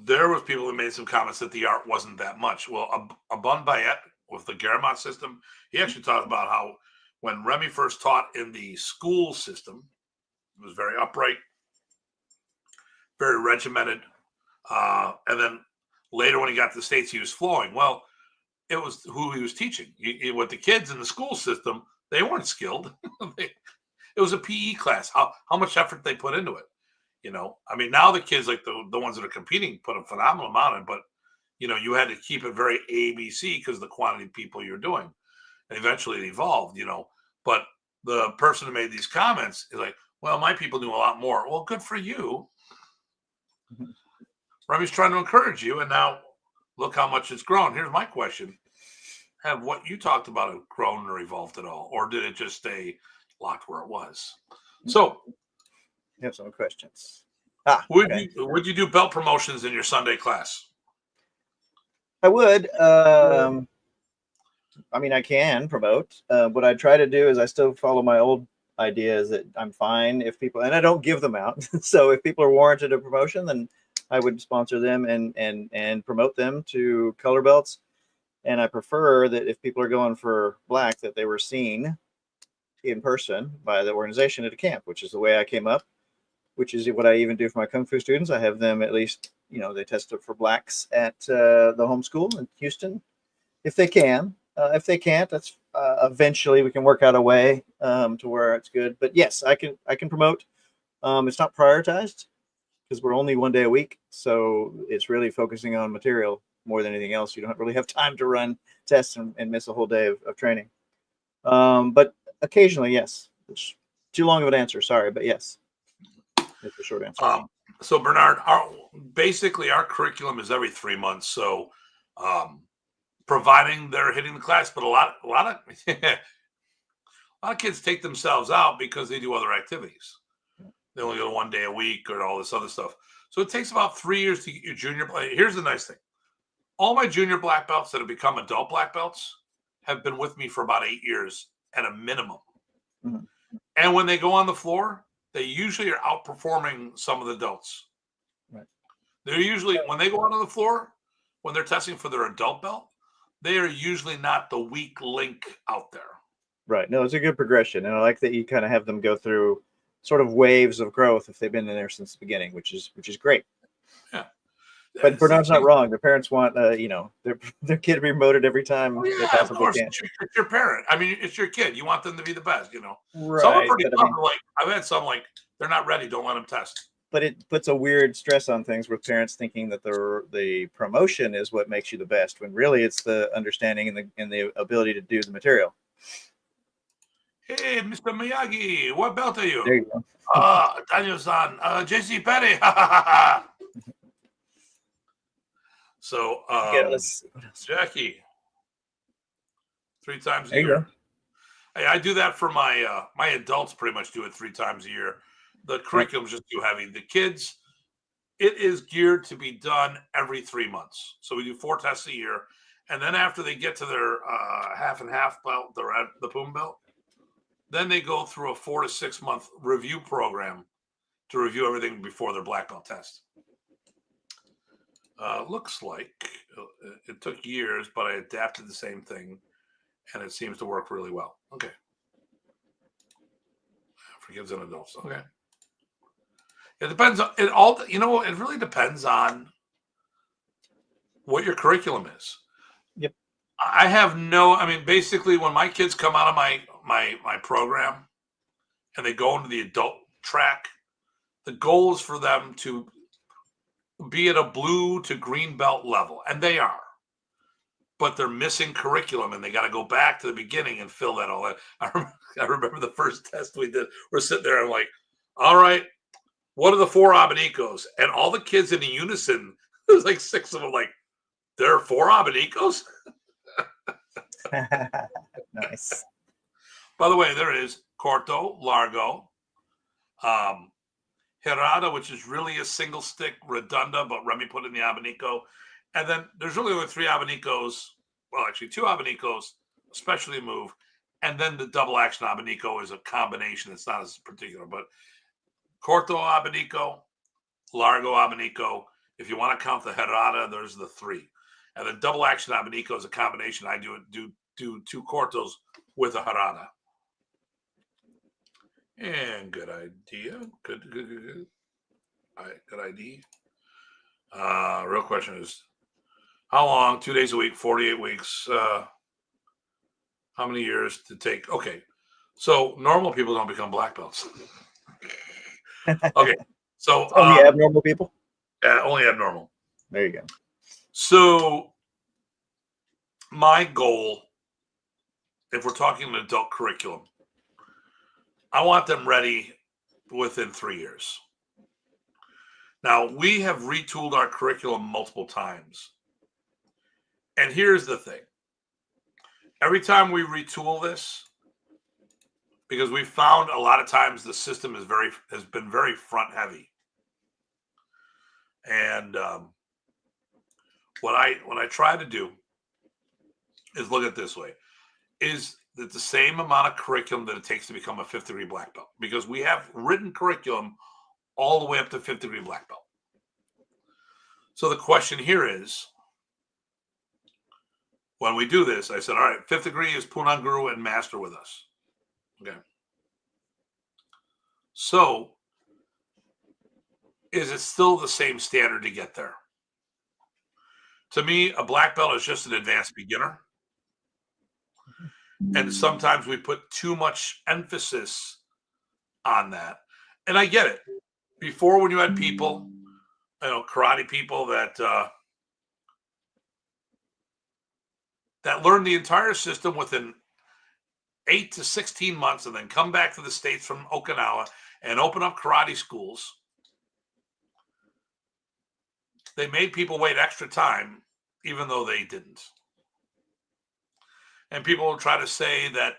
There was people that made some comments that the art wasn't that much. Well, Abun Bayet with the Garamond system, he actually talked about how when Remy first taught in the school system, it was very upright, very regimented. And then later when he got to the States, he was flowing. Well, it was who he was teaching. With the kids in the school system, they weren't skilled. It was a PE class. How much effort they put into it. Now the kids, like the ones that are competing, put a phenomenal amount in, but you had to keep it very ABC because of the quantity of people you're doing. And eventually it evolved, but the person who made these comments is like, well, my people do a lot more. Well, good for you. Mm-hmm. Remy's trying to encourage you, and now look how much it's grown. Here's my question. Have what you talked about have grown or evolved at all, or did it just stay locked where it was? So you have some questions. Would you do belt promotions in your Sunday class? I would. I can promote. What I try to do is I still follow my old idea, is that I'm fine if people, and I don't give them out. So if people are warranted a promotion, then I would sponsor them and promote them to color belts. And I prefer that if people are going for black, that they were seen in person by the organization at a camp, which is the way I came up, which is what I even do for my Kung Fu students. I have them at least, they test for blacks at the home school in Houston, if they can. If they can't, that's eventually we can work out a way to where it's good. But yes, I can promote. It's not prioritized because we're only 1 day a week, so it's really focusing on material more than anything else. You don't really have time to run tests and miss a whole day of training. But occasionally, yes. It's too long of an answer, sorry, but yes. That's the short answer. So Bernard, basically our curriculum is every 3 months. So providing they're hitting the class, but a lot of kids take themselves out because they do other activities. They only go 1 day a week or all this other stuff. So it takes about 3 years to get your junior. Here's the nice thing. All my junior black belts that have become adult black belts have been with me for about 8 years at a minimum. Mm-hmm. And when they go on the floor, they usually are outperforming some of the adults. Right. They're usually, when they go out on the floor, when they're testing for their adult belt, they are usually not the weak link out there. Right. No, it's a good progression. And I like that you kind of have them go through sort of waves of growth if they've been in there since the beginning, which is great. Yeah. But Bernard's not wrong. The parents want, their kid to be promoted every time they possibly of course, can. It's your parent. It's your kid. You want them to be the best, Right. Some are pretty tough. I've had some they're not ready. Don't let them test. but it puts a weird stress on things with parents thinking that the promotion is what makes you the best, when really it's the understanding and the ability to do the material. Hey, Mr. Miyagi, what belt are you? There you go. Daniel-san, JC Petty. So, Let's see what else. Jackie, 3 times a There you year. go. Hey, I do that for my adults. Pretty much do it 3 times a year. The curriculum's just too heavy. The kids, it is geared to be done every 3 months. So we do 4 tests a year, and then after they get to their half and half belt, the Pum belt, then they go through a 4 to 6 month review program to review everything before their black belt test. Looks like it took years, but I adapted the same thing, and it seems to work really well. Okay. For kids and adults. Okay. It depends on it all. You know, it really depends on what your curriculum is. Yep. I have I mean, basically, when my kids come out of my program and they go into the adult track, the goal is for them to be at a blue to green belt level, and they are. But they're missing curriculum, and they got to go back to the beginning and fill that all in. I remember the first test we did. We're sitting there, I'm like, all right, what are the 4 abanicos? And all the kids in unison, there's like 6 of them, like, there are 4 abanicos? Nice. By the way, there it is. Corto, Largo, Herada, which is really a single stick redunda, but Remy put in the abanico. And then there's really only 3 abanicos. Well, actually 2 abanicos, especially move. And then the double action abanico is a combination. It's not as particular, but Corto abanico, Largo abanico. If you want to count the Herada, there's the 3. And the double action abanico is a combination. I do 2 Cortos with a Herada. And good idea. Good. All right, good idea. Real question is, how long? 2 days a week, 48 weeks. How many years to take? Okay, so normal people don't become black belts. Okay, so only abnormal people. Only abnormal. There you go. So my goal, if we're talking an adult curriculum, I want them ready within 3 years. Now, we have retooled our curriculum multiple times. And here's the thing. Every time we retool this, because we found a lot of times the system has been very front heavy. And what I try to do is look at it this way. Is that the same amount of curriculum that it takes to become a 5th degree black belt? Because we have written curriculum all the way up to 5th degree black belt. So the question here is, when we do this, I said, all right, 5th degree is Punong Guro and master with us. Okay. So is it still the same standard to get there? To me, a black belt is just an advanced beginner. And sometimes we put too much emphasis on that. And I get it. Before, when you had people, karate people that learned the entire system within 8 to 16 months and then come back to the States from Okinawa and open up karate schools, they made people wait extra time, even though they didn't. And people will try to say that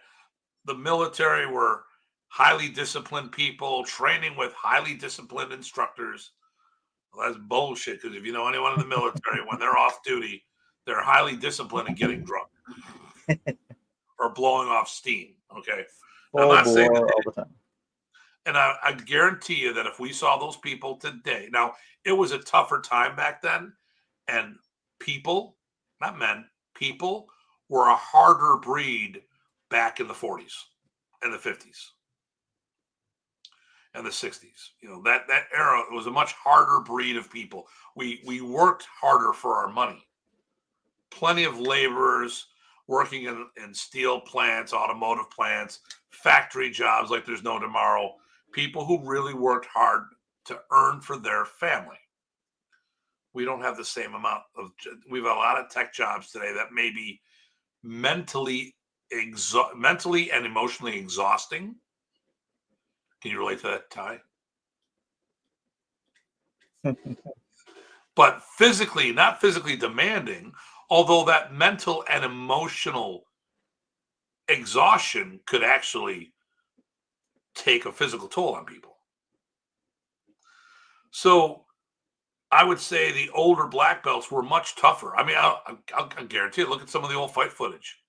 the military were highly disciplined people training with highly disciplined instructors. Well, that's bullshit, because if you know anyone in the military, when they're off duty, they're highly disciplined and getting drunk or blowing off steam. Okay. I'm not saying that all the time. And I guarantee you that if we saw those people today, now it was a tougher time back then, and people, not men, people were a harder breed back in the 40s and the 50s and the 60s. That era was a much harder breed of people. We worked harder for our money. Plenty of laborers working in steel plants, automotive plants, factory jobs like there's no tomorrow. People who really worked hard to earn for their family. We don't have the same amount of, we have a lot of tech jobs today that may be mentally and emotionally exhausting. Can you relate to that, Ty? But physically, not physically demanding, although that mental and emotional exhaustion could actually take a physical toll on people. So I would say the older black belts were much tougher. I mean, I'll guarantee you, look at some of the old fight footage.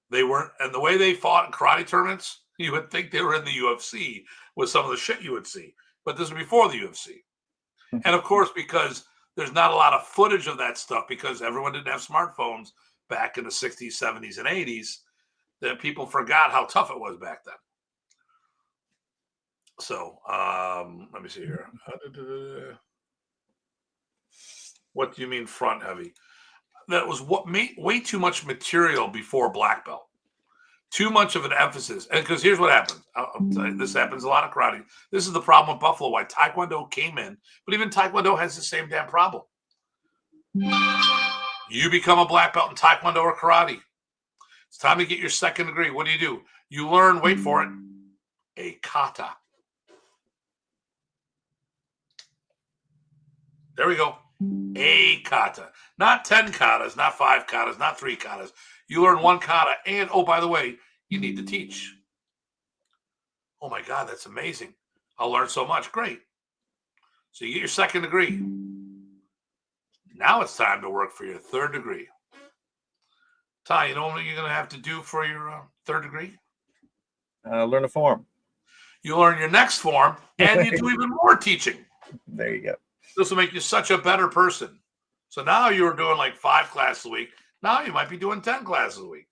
They weren't, and the way they fought in karate tournaments, you would think they were in the UFC with some of the shit you would see. But this was before the UFC. And of course, because there's not a lot of footage of that stuff because everyone didn't have smartphones back in the 60s, 70s, and 80s, that people forgot how tough it was back then. So let me see here. What do you mean front heavy? That was what made way too much material before black belt. Too much of an emphasis. And because here's what happens. I'll tell you, this happens a lot of karate. This is the problem with Buffalo, why Taekwondo came in. But even Taekwondo has the same damn problem. You become a black belt in Taekwondo or karate. It's time to get your second degree. What do? You learn, wait for it, a kata. There we go. A kata. Not 10 katas, not 5 katas, not 3 katas. You learn 1 kata. And, oh, by the way, you need to teach. Oh, my God, that's amazing. I'll learn so much. Great. So you get your second degree. Now it's time to work for your third degree. Ty, you know what you're going to have to do for your third degree? Learn a form. You learn your next form, and you do even more teaching. There you go. This will make you such a better person. So now you're doing like 5 classes a week. Now you might be doing 10 classes a week.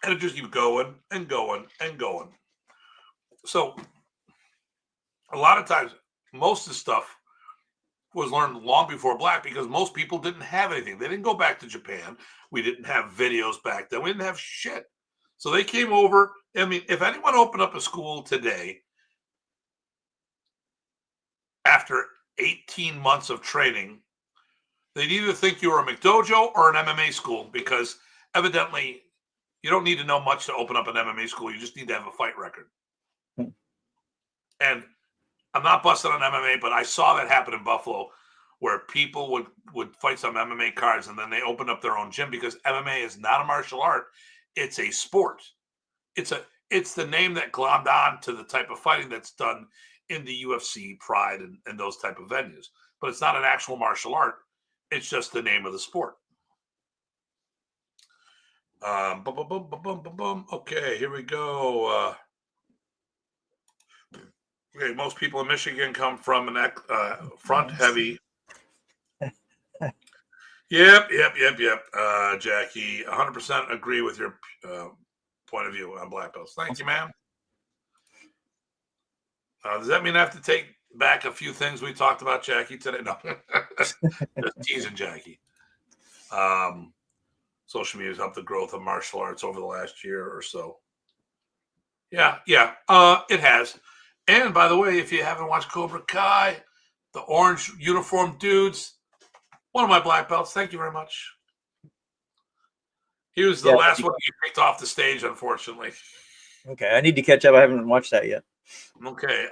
And it just keeps going and going and going. So a lot of times, most of the stuff was learned long before black because most people didn't have anything. They didn't go back to Japan. We didn't have videos back then. We didn't have shit. So they came over. I mean, if anyone opened up a school today after 18 months of training, they'd either think you were a McDojo or an MMA school because evidently you don't need to know much to open up an MMA school. You just need to have a fight record. And I'm not busting on MMA, but I saw that happen in Buffalo where people would fight some MMA cards and then they opened up their own gym because MMA is not a martial art. It's a sport. It's the name that glommed on to the type of fighting that's done in the UFC, Pride, and those type of venues. But it's not an actual martial art. It's just the name of the sport. Okay, here we go. Okay, most people in Michigan come from an front heavy. Yep. Jackie, 100% agree with your point of view on black belts. Thank you, ma'am. Does that mean I have to take back a few things we talked about, Jackie, today? No, just teasing Jackie. Social media has helped the growth of martial arts over the last year or so. Yeah, it has. And by the way, if you haven't watched Cobra Kai, the orange uniform dudes, one of my black belts. Thank you very much. He was the last one to get kicked off the stage, unfortunately. Okay, I need to catch up. I haven't watched that yet. Okay.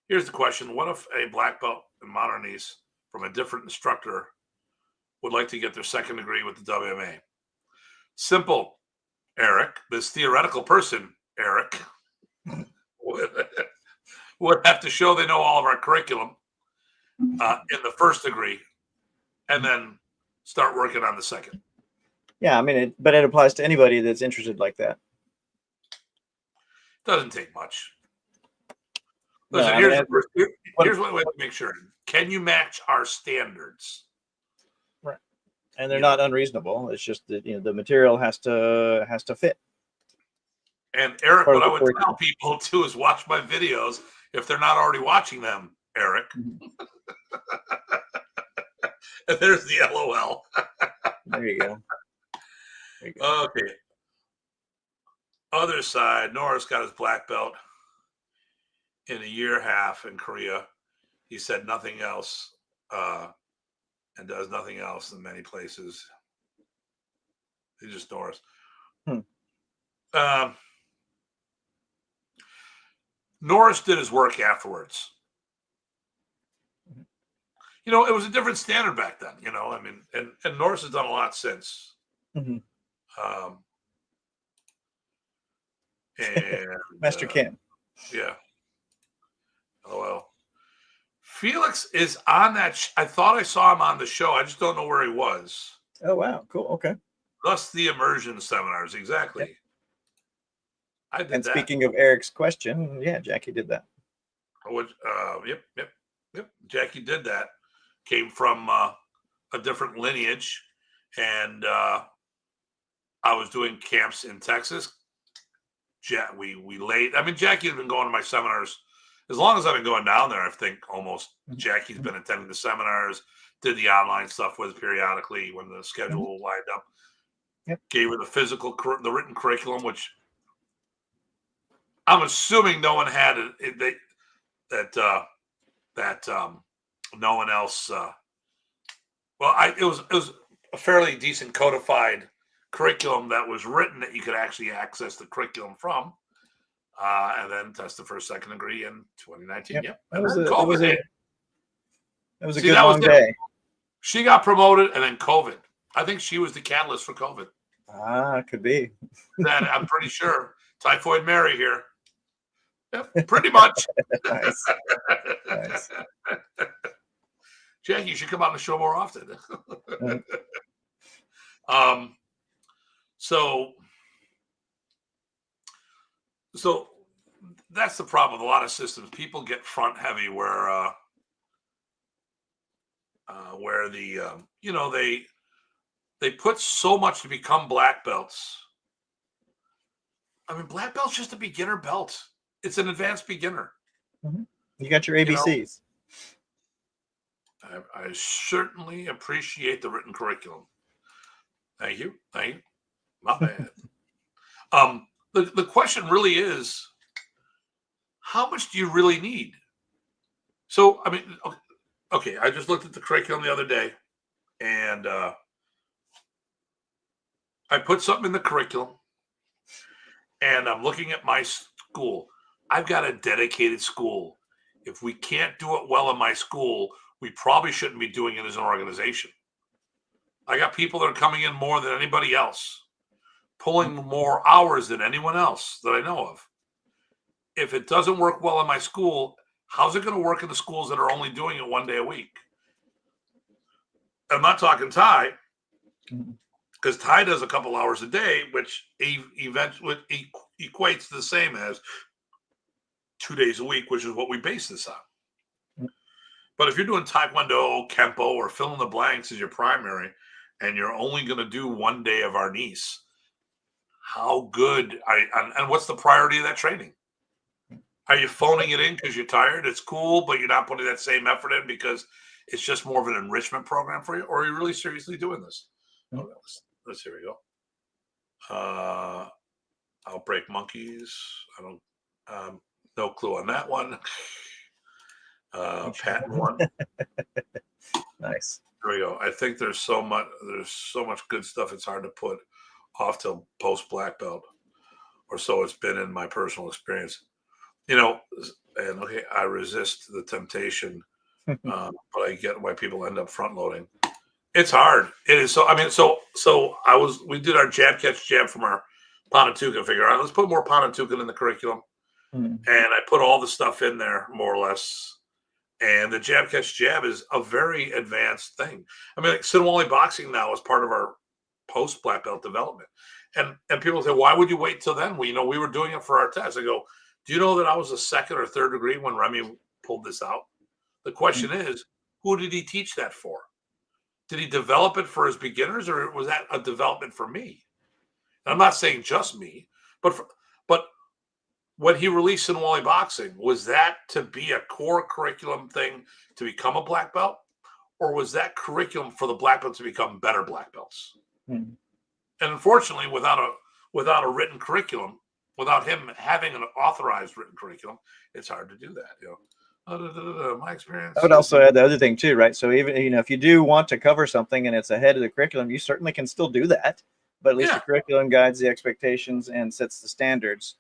Here's the question. What if a black belt in modern arnis from a different instructor would like to get their second degree with the WMA? Simple, Eric. This theoretical person, Eric, would have to show they know all of our curriculum in the first degree and then start working on the second. Yeah, I mean, but it applies to anybody that's interested like that. Doesn't take much. Listen, here's what we have to make sure. Can you match our standards? Right. And they're not unreasonable. It's just that the material has to fit. And Eric, what I would tell people too is watch my videos if they're not already watching them, Eric. And there's the LOL. There you go. Okay. other side, Norris got his black belt in a year and a half in Korea. He said nothing else, and does nothing else in many places. He's just Norris. Norris did his work afterwards. You know, it was a different standard back then, you know. I mean, and Norris has done a lot since. Mm-hmm. And Master Cam. Yeah. Oh, well. Felix is on that. I thought I saw him on the show. I just don't know where he was. Oh, wow. Cool. Okay. Thus the immersion seminars. Exactly. Yep. I did and that. Speaking of Eric's question, yeah, Jackie did that. Yep. Jackie did that. Came from a different lineage. And I was doing camps in Texas. We laid. I mean, Jackie had been going to my seminars as long as I've been going down there. I think almost Jackie's been attending the seminars, did the online stuff with periodically when the schedule lined up. Yep. Gave her the written curriculum, which I'm assuming no one had that no one else. It was a fairly decent codified curriculum that was written that you could actually access the curriculum from, and then test the first, second degree in 2019. Yep. That was a good long day. day. She got promoted, and then COVID. I think she was the catalyst for COVID. Could be. That I'm pretty sure. Typhoid Mary here. Yep, pretty much. Nice. Jackie, you should come on the show more often. So that's the problem with a lot of systems. People get front heavy where they put so much to become black belts. I mean, black belt's just a beginner belt. It's an advanced beginner. Mm-hmm. You got your ABCs. I certainly appreciate the written curriculum. Thank you. Not bad. The question really is, how much do you really need? So, I mean, okay, I just looked at the curriculum the other day, and I put something in the curriculum, and I'm looking at my school. I've got a dedicated school. If we can't do it well in my school, we probably shouldn't be doing it as an organization. I got people that are coming in more than anybody else, pulling more hours than anyone else that I know of. If it doesn't work well in my school, how's it going to work in the schools that are only doing it one day a week? I'm not talking Ty, because Ty does a couple hours a day, which eventually equates to the same as 2 days a week, which is what we base this on. But if you're doing Taekwondo, Kempo, or fill in the blanks as your primary, and you're only going to do 1 day of Arnis, how good and what's the priority of that training? Are you phoning it in because you're tired? It's cool, but you're not putting that same effort in because it's just more of an enrichment program for you? Or are you really seriously doing this? Oh, let's here we go. Outbreak monkeys. I don't no clue on that one. Patent one. Nice. There we go. I think there's so much good stuff. It's hard to put off till post black belt, or so it's been in my personal experience. You know, and okay, I resist the temptation, but I get why people end up front loading. It's hard. It is. So I mean, we did our jab catch jab from our Panatukan figure. All right, let's put more Panatukan in the curriculum, and I put all the stuff in there more or less. And the jab catch jab is a very advanced thing. I mean, like Sinwali boxing now is part of our post black belt development. And people say, why would you wait till then? Well, we were doing it for our test. I go, do you know that I was a second or third degree when Remy pulled this out? The question is, who did he teach that for? Did he develop it for his beginners, or was that a development for me? And I'm not saying just me, but when he released Sinwali boxing, was that to be a core curriculum thing to become a black belt, or was that curriculum for the black belts to become better black belts? And unfortunately, without a written curriculum, without him having an authorized written curriculum, it's hard to do that. My experience. I would also add the other thing too, right? So even if you do want to cover something and it's ahead of the curriculum, you certainly can still do that. But at least the curriculum guides the expectations and sets the standards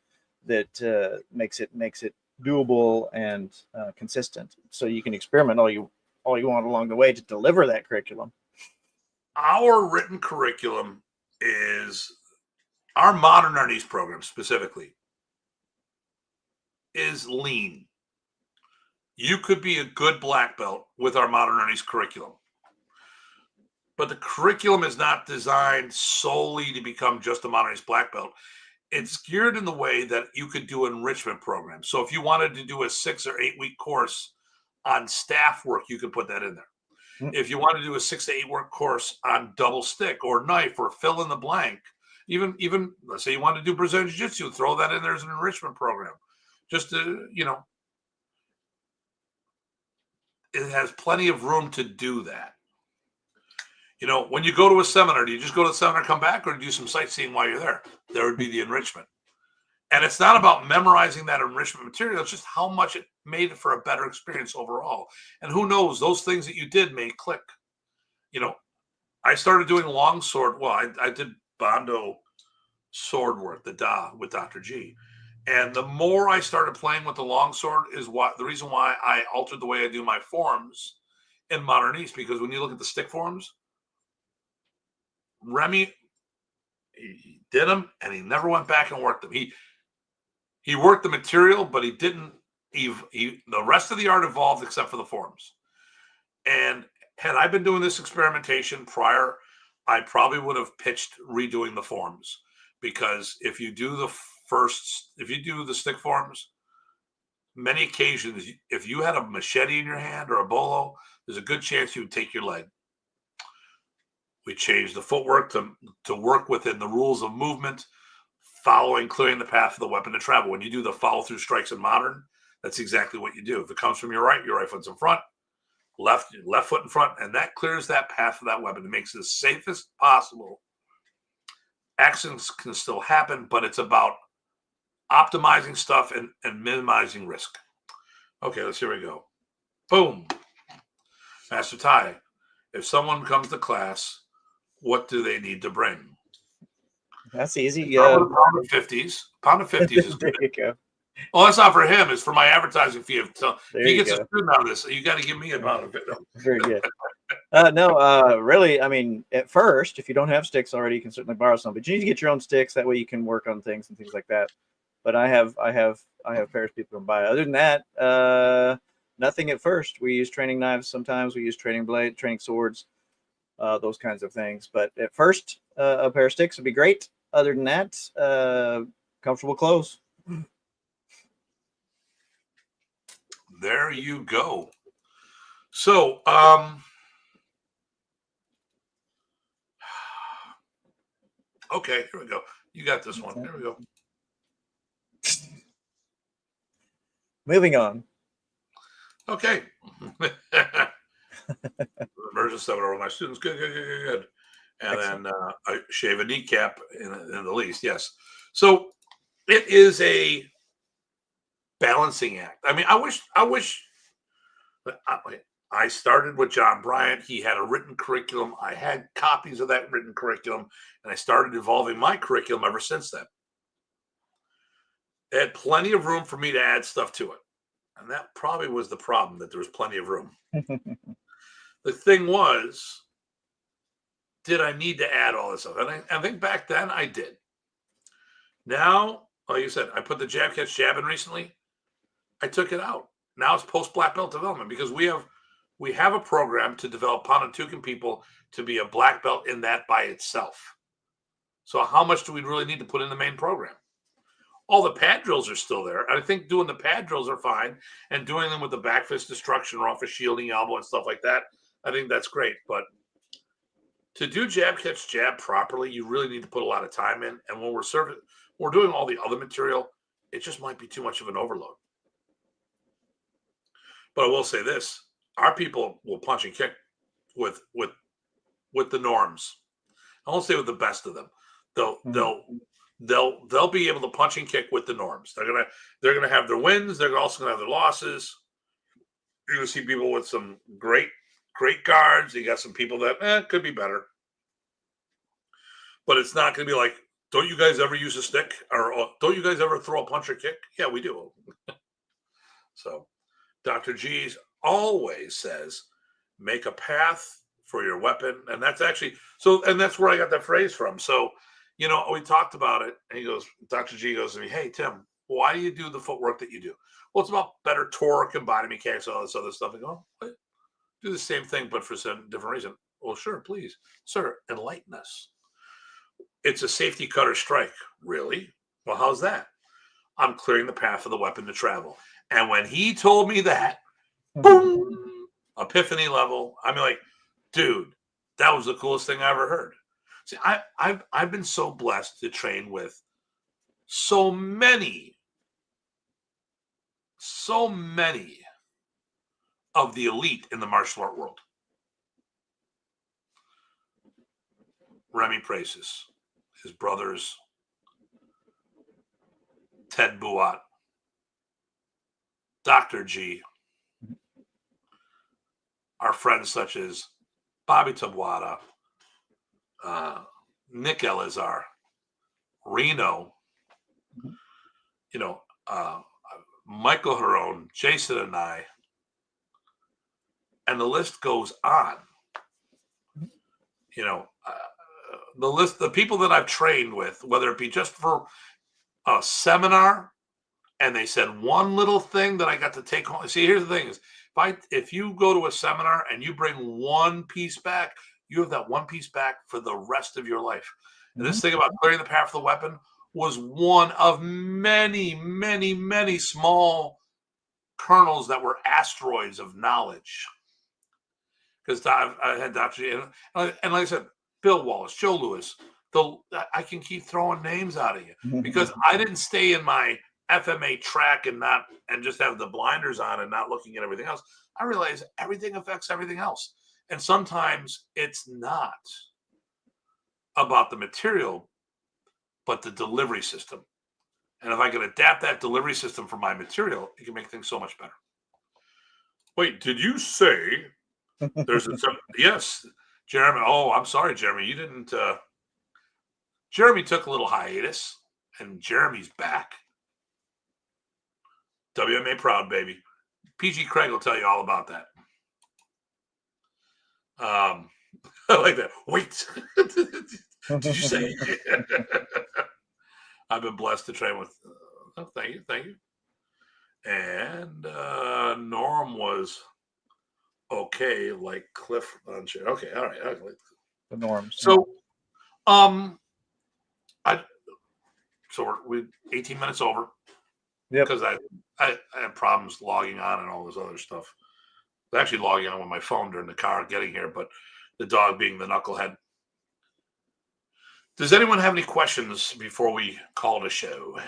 that makes it doable and consistent. So you can experiment all you want along the way to deliver that curriculum. Our written curriculum is our Modern Arnis program specifically is lean. You could be a good black belt with our Modern Arnis curriculum. But the curriculum is not designed solely to become just a Modern Arnis black belt. It's geared in the way that you could do enrichment programs. So if you wanted to do a 6 or 8 week course on staff work, you could put that in there. If you want to do a 6 to 8 week course on double stick or knife or fill in the blank, even let's say you want to do Brazilian Jiu-Jitsu, throw that in there as an enrichment program. Just to, it has plenty of room to do that. When you go to a seminar, do you just go to the seminar, come back, or do you do some sightseeing while you're there? There would be the enrichment. And it's not about memorizing that enrichment material. It's just how much it made for a better experience overall. And who knows, those things that you did may click. I started doing longsword. Well, I did Bondo sword work, the Da with Dr. G. And the more I started playing with the longsword is the reason why I altered the way I do my forms in Modern East, because when you look at the stick forms, Remy, he did them and he never went back and worked them. He worked the material, but he didn't. The rest of the art evolved except for the forms. And had I been doing this experimentation prior, I probably would have pitched redoing the forms, because if you do the stick forms, many occasions, if you had a machete in your hand or a bolo, there's a good chance you would take your leg. We changed the footwork to work within the rules of movement, clearing the path for the weapon to travel. When you do the follow through strikes in modern, that's exactly what you do. If it comes from your right foot's in front, left foot in front, and that clears that path for that weapon. It makes it as safe as possible. Accidents can still happen, but it's about optimizing stuff and minimizing risk. Okay, here we go. Boom. Master Ty, if someone comes to class, what do they need to bring? That's easy. Pound of 50s. Pound of 50s is good. There you go. Well, that's not for him. It's for my advertising fee. If he gets go. a student out of this, you got to give me a pound of it. Very good. Really, I mean, at first, if you don't have sticks already, you can certainly borrow some. But you need to get your own sticks. That way, you can work on things and things like that. But I have pairs people can buy. Other than that, nothing at first. We use training knives sometimes. We use training blade, training swords, those kinds of things. But at first, a pair of sticks would be great. Other than that, comfortable clothes. There you go. So, okay, here we go. You got this one. Here we go. Moving on. Okay. Immersion seminar with my students. Good. And excellent. Then I shave a kneecap in the least. Yes. So it is a balancing act. I mean, I wish I started with John Bryant. He had a written curriculum. I had copies of that written curriculum, and I started evolving my curriculum ever since then. It had plenty of room for me to add stuff to it. And that probably was the problem, that there was plenty of room. The thing was, did I need to add all this stuff? And I think back then I did. Now, like you said, I put the jab catch jab in recently. I took it out. Now it's post black belt development, because we have a program to develop Pontoon people to be a black belt in that by itself. So how much do we really need to put in the main program? All the pad drills are still there. I think doing the pad drills are fine, and doing them with the back fist destruction or off a shielding elbow and stuff like that, I think that's great. But to do jab catch jab properly, you really need to put a lot of time in. And when we're doing all the other material, it just might be too much of an overload. But I will say this: our people will punch and kick with the norms. I won't say with the best of them. They'll they'll be able to punch and kick with the norms. They're gonna have their wins. They're also gonna have their losses. You're gonna see people with some great guards. You got some people that could be better, but it's not gonna be like, don't you guys ever use a stick, or don't you guys ever throw a punch or kick? Yeah, we do. So Dr. G's always says, make a path for your weapon. And that's actually and that's where I got that phrase from. So, we talked about it, and he goes, Dr. G goes to me, hey, Tim, why do you do the footwork that you do? Well, it's about better torque and body mechanics, all this other stuff. I go, what? Do the same thing, but for some different reason. Well, sure, please. Sir, enlighten us. It's a safety cutter strike. Really? Well, how's that? I'm clearing the path for the weapon to travel. And when he told me that, boom, epiphany level. I mean, like, dude, that was the coolest thing I ever heard. See, I've been so blessed to train with so many of the elite in the martial art world. Remy Presas, his brothers, Ted Buat, Dr. G, our friends such as Bobby Tabuada, Nick Elazar, Reno, Michael Harone, Jason and I, and the list goes on. The list, the people that I've trained with, whether it be just for a seminar, and they said one little thing that I got to take home. See, here's the thing: is if you go to a seminar and you bring one piece back, you have that one piece back for the rest of your life. And this thing about clearing the path for the weapon was one of many, many, many small kernels that were asteroids of knowledge. Because I had Dr. G, and like I said, Bill Wallace, Joe Lewis. I can keep throwing names out of you because I didn't stay in my FMA track and just have the blinders on and not looking at everything else. I realize everything affects everything else. And sometimes it's not about the material, but the delivery system. And if I can adapt that delivery system for my material, it can make things so much better. Wait, did you say there's yes, Jeremy? Oh, I'm sorry, Jeremy. You didn't. Jeremy took a little hiatus, and Jeremy's back. WMA proud, baby. PG Craig will tell you all about that. I like that. Wait, did you say? I've been blessed to train with. Thank you. And Norm was okay, like Cliff on shit. Okay, all right. The norms. So, we're 18 minutes over. Yep. Because I had problems logging on and all this other stuff. I was actually logging on with my phone during the car getting here, but the dog being the knucklehead. Does anyone have any questions before we call it a show? And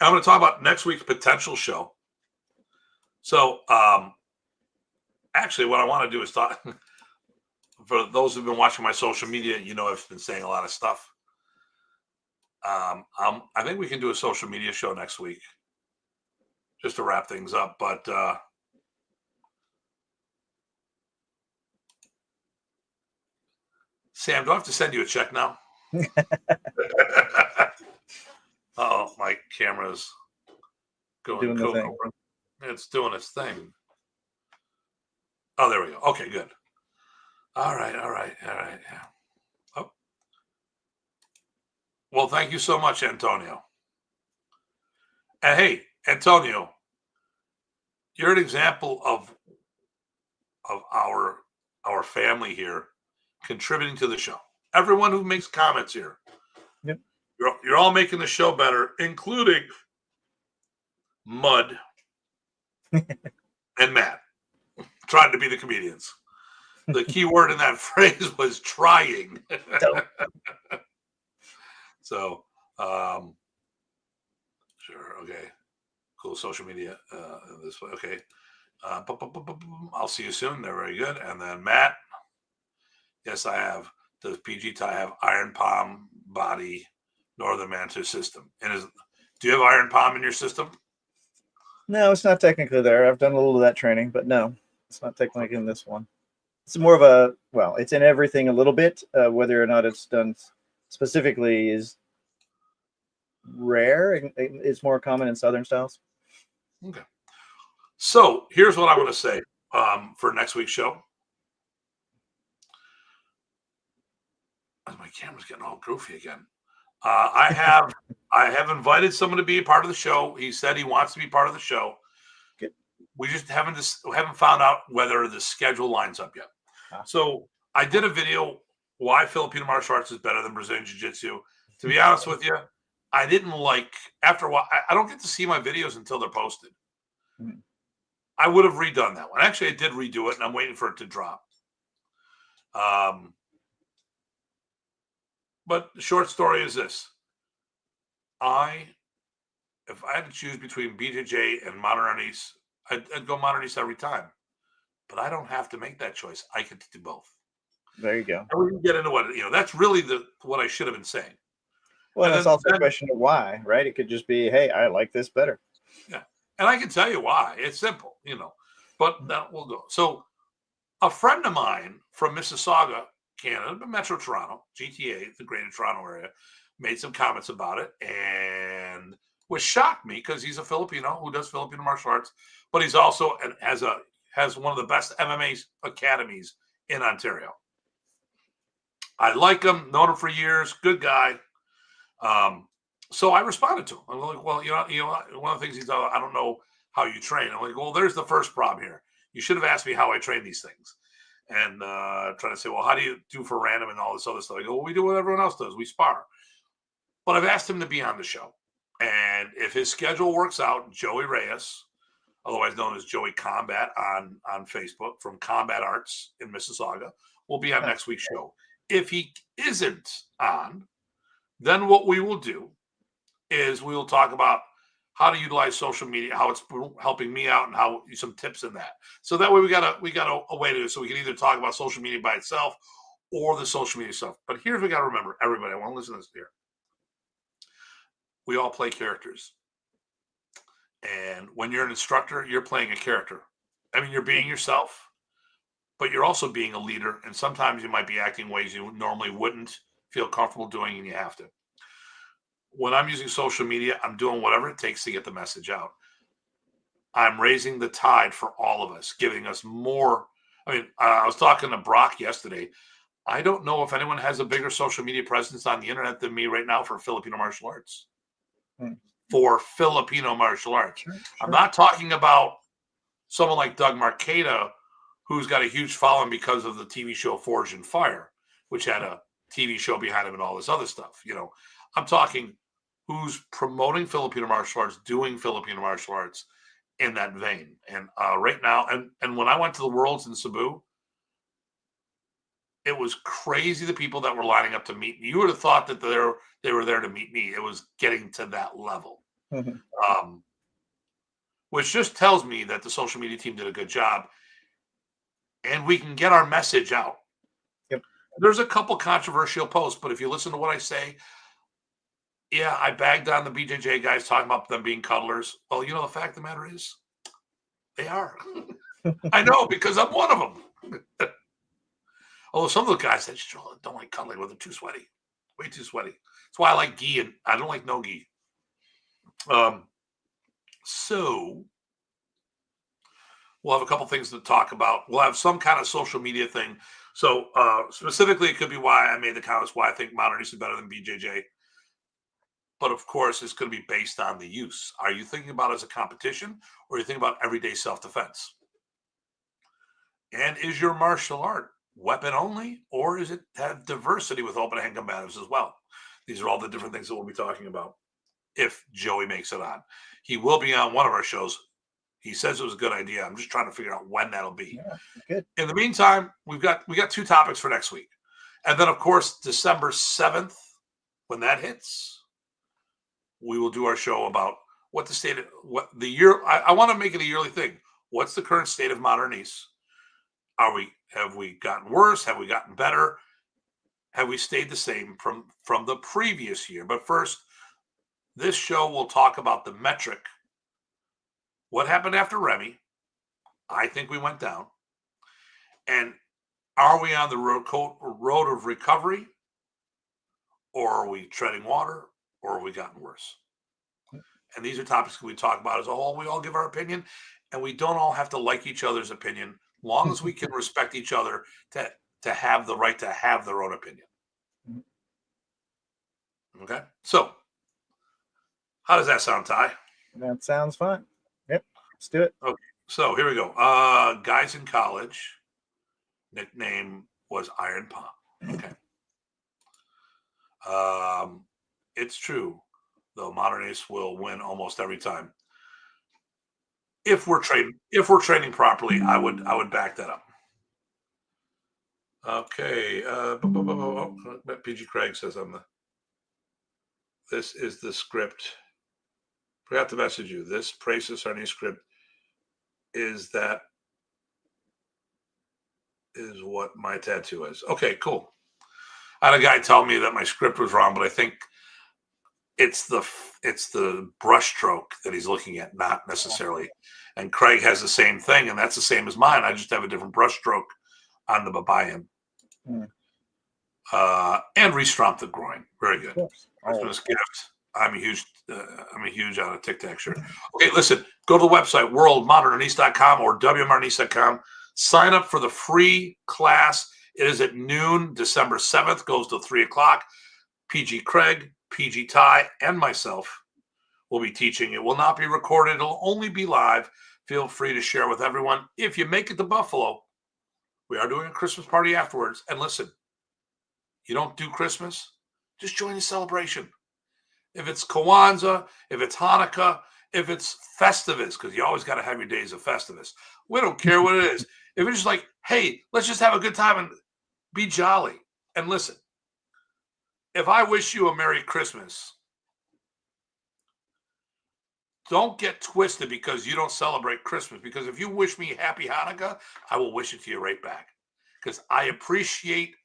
I'm going to talk about next week's potential show. So, actually, what I want to do is talk. For those who've been watching my social media, I've been saying a lot of stuff. I think we can do a social media show next week just to wrap things up. But Sam, do I have to send you a check now? Oh, my camera's going cocoa. It's doing its thing. Oh, there we go. Okay, good. All right. Yeah. Oh. Well, thank you so much, Antonio. And hey, Antonio, you're an example of our family here contributing to the show. Everyone who makes comments here. Yep. You're all making the show better, including Mud and Matt, trying to be the comedians. The key word in that phrase was trying. So, sure, okay, cool. Social media this way, okay. I'll see you soon. They're very good. And then Matt, yes, I have. Does PG Tie have Iron Palm body Northern Manitoba system. And do you have iron palm in your system? No, it's not technically there. I've done a little of that training, but no, it's not technically in this one. It's more of a, well, it's in everything a little bit. Whether or not it's done specifically is rare. It's more common in Southern styles. Okay. So here's what I'm going to say for next week's show. My camera's getting all goofy again. I have invited someone to be a part of the show. He said he wants to be part of the show. Good. We just haven't found out whether the schedule lines up yet. So I did a video why Filipino martial arts is better than Brazilian Jiu-Jitsu. To be honest with you, I didn't like, after a while, I don't get to see my videos until they're posted. Mm-hmm. I would have redone that one. Actually, I did redo it, and I'm waiting for it to drop. But the short story is this. If I had to choose between BJJ and Modern Arnis, I'd go Modern Arnis every time. But I don't have to make that choice. I get to do both. There you go. And we can get into what, that's really what I should have been saying. Well, that's also a question of why, right? It could just be, hey, I like this better. Yeah. And I can tell you why. It's simple, but that will go. So a friend of mine from Mississauga, Canada, Metro Toronto, GTA, the Greater Toronto area, made some comments about it and which shocked me because he's a Filipino who does Filipino martial arts, but he's also has one of the best MMA academies in Ontario. I like him, known him for years, good guy. So I responded to him. I'm like, well, one of the things he's like, I don't know how you train. I'm like, well, there's the first problem here. You should have asked me how I train these things. And trying to say, well, how do you do for random and all this other stuff? I go, well, we do what everyone else does. We spar. But I've asked him to be on the show. And if his schedule works out, Joey Reyes, otherwise known as Joey Combat on Facebook from Combat Arts in Mississauga, will be on next week's show. If he isn't on, then what we will do is we will talk about how to utilize social media, how it's helping me out, and how some tips in that. So that way we got a way to do it. So we can either talk about social media by itself or the social media stuff. But here's what we got to remember, everybody. I want to listen to this here. We all play characters. And when you're an instructor, you're playing a character. I mean, you're being yourself, but you're also being a leader. And sometimes you might be acting ways you normally wouldn't feel comfortable doing, and you have to. When I'm using social media, I'm doing whatever it takes to get the message out. I'm raising the tide for all of us, giving us more. I mean, I was talking to Brock yesterday. I don't know if anyone has a bigger social media presence on the internet than me right now for Filipino martial arts. For Filipino martial arts. Sure. I'm not talking about someone like Doug Marqueta, who's got a huge following because of the TV show Forge and Fire, which had a TV show behind him and all this other stuff. I'm talking who's promoting Filipino martial arts, doing Filipino martial arts in that vein. And right now, and when I went to the Worlds in Cebu, it was crazy the people that were lining up to meet me. You would have thought that they were there to meet me. It was getting to that level. Mm-hmm. Which just tells me that the social media team did a good job. And we can get our message out. Yep. There's a couple controversial posts, but if you listen to what I say, yeah, I bagged on the BJJ guys talking about them being cuddlers. Well, the fact of the matter is, they are. I know, because I'm one of them. Although some of the guys said, don't like cuddling with them, too sweaty. Way too sweaty. That's why I like gi, and I don't like no gi. So we'll have a couple things to talk about. We'll have some kind of social media thing. So specifically, it could be why I made the comments, why I think Modern Arnis is better than BJJ. But of course, it's going to be based on the use. Are you thinking about it as a competition, or are you thinking about everyday self-defense? And is your martial art weapon only, or is it have diversity with open hand combatives as well? These are all the different things that we'll be talking about if Joey makes it on. He will be on one of our shows. He says it was a good idea. I'm just trying to figure out when that'll be. Yeah, good. In the meantime, we got two topics for next week. And then, of course, December 7th, when that hits, we will do our show about what the state of what the year. I want to make it a yearly thing. What's the current state of Modern Arnis? Have we gotten worse? Have we gotten better? have we stayed the same from the previous year? But first, this show will talk about the metric. What happened after Remy? I think we went down. And are we on the road of recovery? Or are we treading water? Or have we gotten worse? And these are topics we talk about as a whole. We all give our opinion, and we don't all have to like each other's opinion, long as we can respect each other to have the right to have their own opinion. Okay? So, how does that sound, Ty? That sounds fun. Yep, let's do it. Okay, so here we go. Guys in college, nickname was Iron Palm. Okay. It's true, though. Modernists will win almost every time. If we're training properly, I would back that up. Okay. PG Craig says this is the script. Forgot to message you. This Presas our new script is what my tattoo is. Okay, cool. I had a guy tell me that my script was wrong, but I think it's the brush stroke that he's looking at, not necessarily. And Craig has the same thing, and that's the same as mine. I just have a different brush stroke on the babayan. And restrump the groin. Very good. Christmas gift. I'm a huge on a tic-tac shirt. Okay, listen, go to the website, worldmodernarnis.com or wmrnis.com. Sign up for the free class. It is at noon, December 7th, goes to 3 o'clock. PG Craig, PG Ty, and myself will be teaching. It will not be recorded. It'll only be live. Feel free to share with everyone. If you make it to Buffalo, we are doing a Christmas party afterwards. And listen, you don't do Christmas, just join the celebration. If it's Kwanzaa, if it's Hanukkah, if it's Festivus, because you always got to have your days of Festivus. We don't care what it is. If it's just like, hey, let's just have a good time and be jolly. And listen, if I wish you a Merry Christmas, don't get twisted because you don't celebrate Christmas. Because if you wish me Happy Hanukkah, I will wish it to you right back. Because I appreciate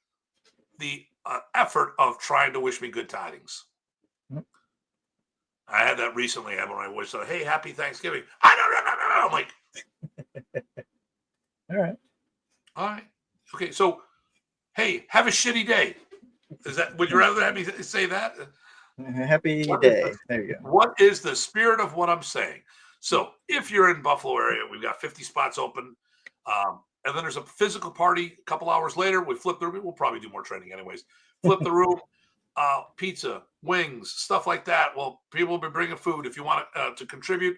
the effort of trying to wish me good tidings. I had that recently. When I wished, hey, Happy Thanksgiving. I'm like, all right. Okay, so, hey, have a shitty day. Would you rather have me say that? Happy day. There you go. What is the spirit of what I'm saying? So if you're in Buffalo area, we've got 50 spots open. And then there's a physical party a couple hours later. We flip the room. We'll probably do more training anyways. Flip the room, pizza, wings, stuff like that. Well, people will be bringing food. If you want to contribute,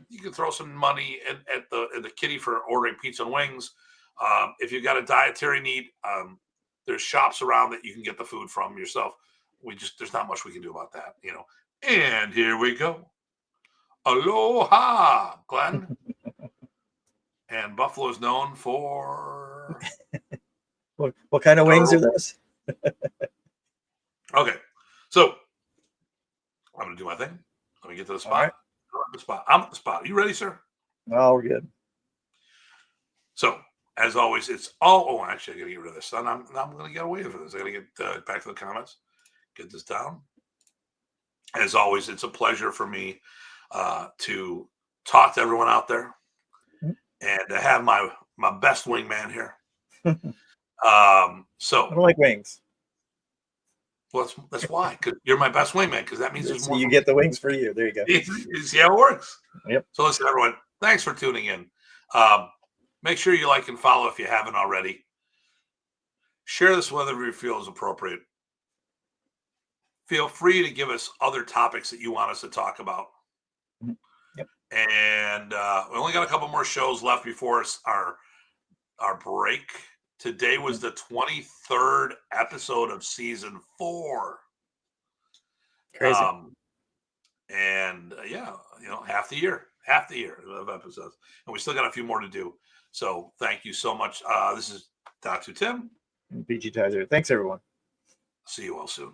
you can throw some money in the kitty for ordering pizza and wings. If you've got a dietary need, there's shops around that you can get the food from yourself. There's not much we can do about that, you know. And here we go. Aloha, Glenn. And Buffalo is known for what kind of wings are those? Okay, so I'm gonna do my thing. Let me get to the spot. Right. I'm at the spot. Are you ready, sir? Oh, we're good. So, as always, it's actually, I gotta get rid of this. I'm gonna get away from this. I gotta get back to the comments. Get this down. As always, it's a pleasure for me to talk to everyone out there and to have my best wingman here. So I don't like wings. Well, that's why. Because you're my best wingman. Because that means there's So more. you get the wings for you. There you go. You see how it works. Yep. So listen, everyone. Thanks for tuning in. Make sure you like and follow if you haven't already. Share this whether you feel is appropriate. Feel free to give us other topics that you want us to talk about. Yep. And we only got a couple more shows left before our break. Today was the 23rd episode of season 4. Crazy. Half the year of episodes. And we still got a few more to do. So thank you so much. This is Datu Tim. PG Tizer. Thanks, everyone. See you all soon.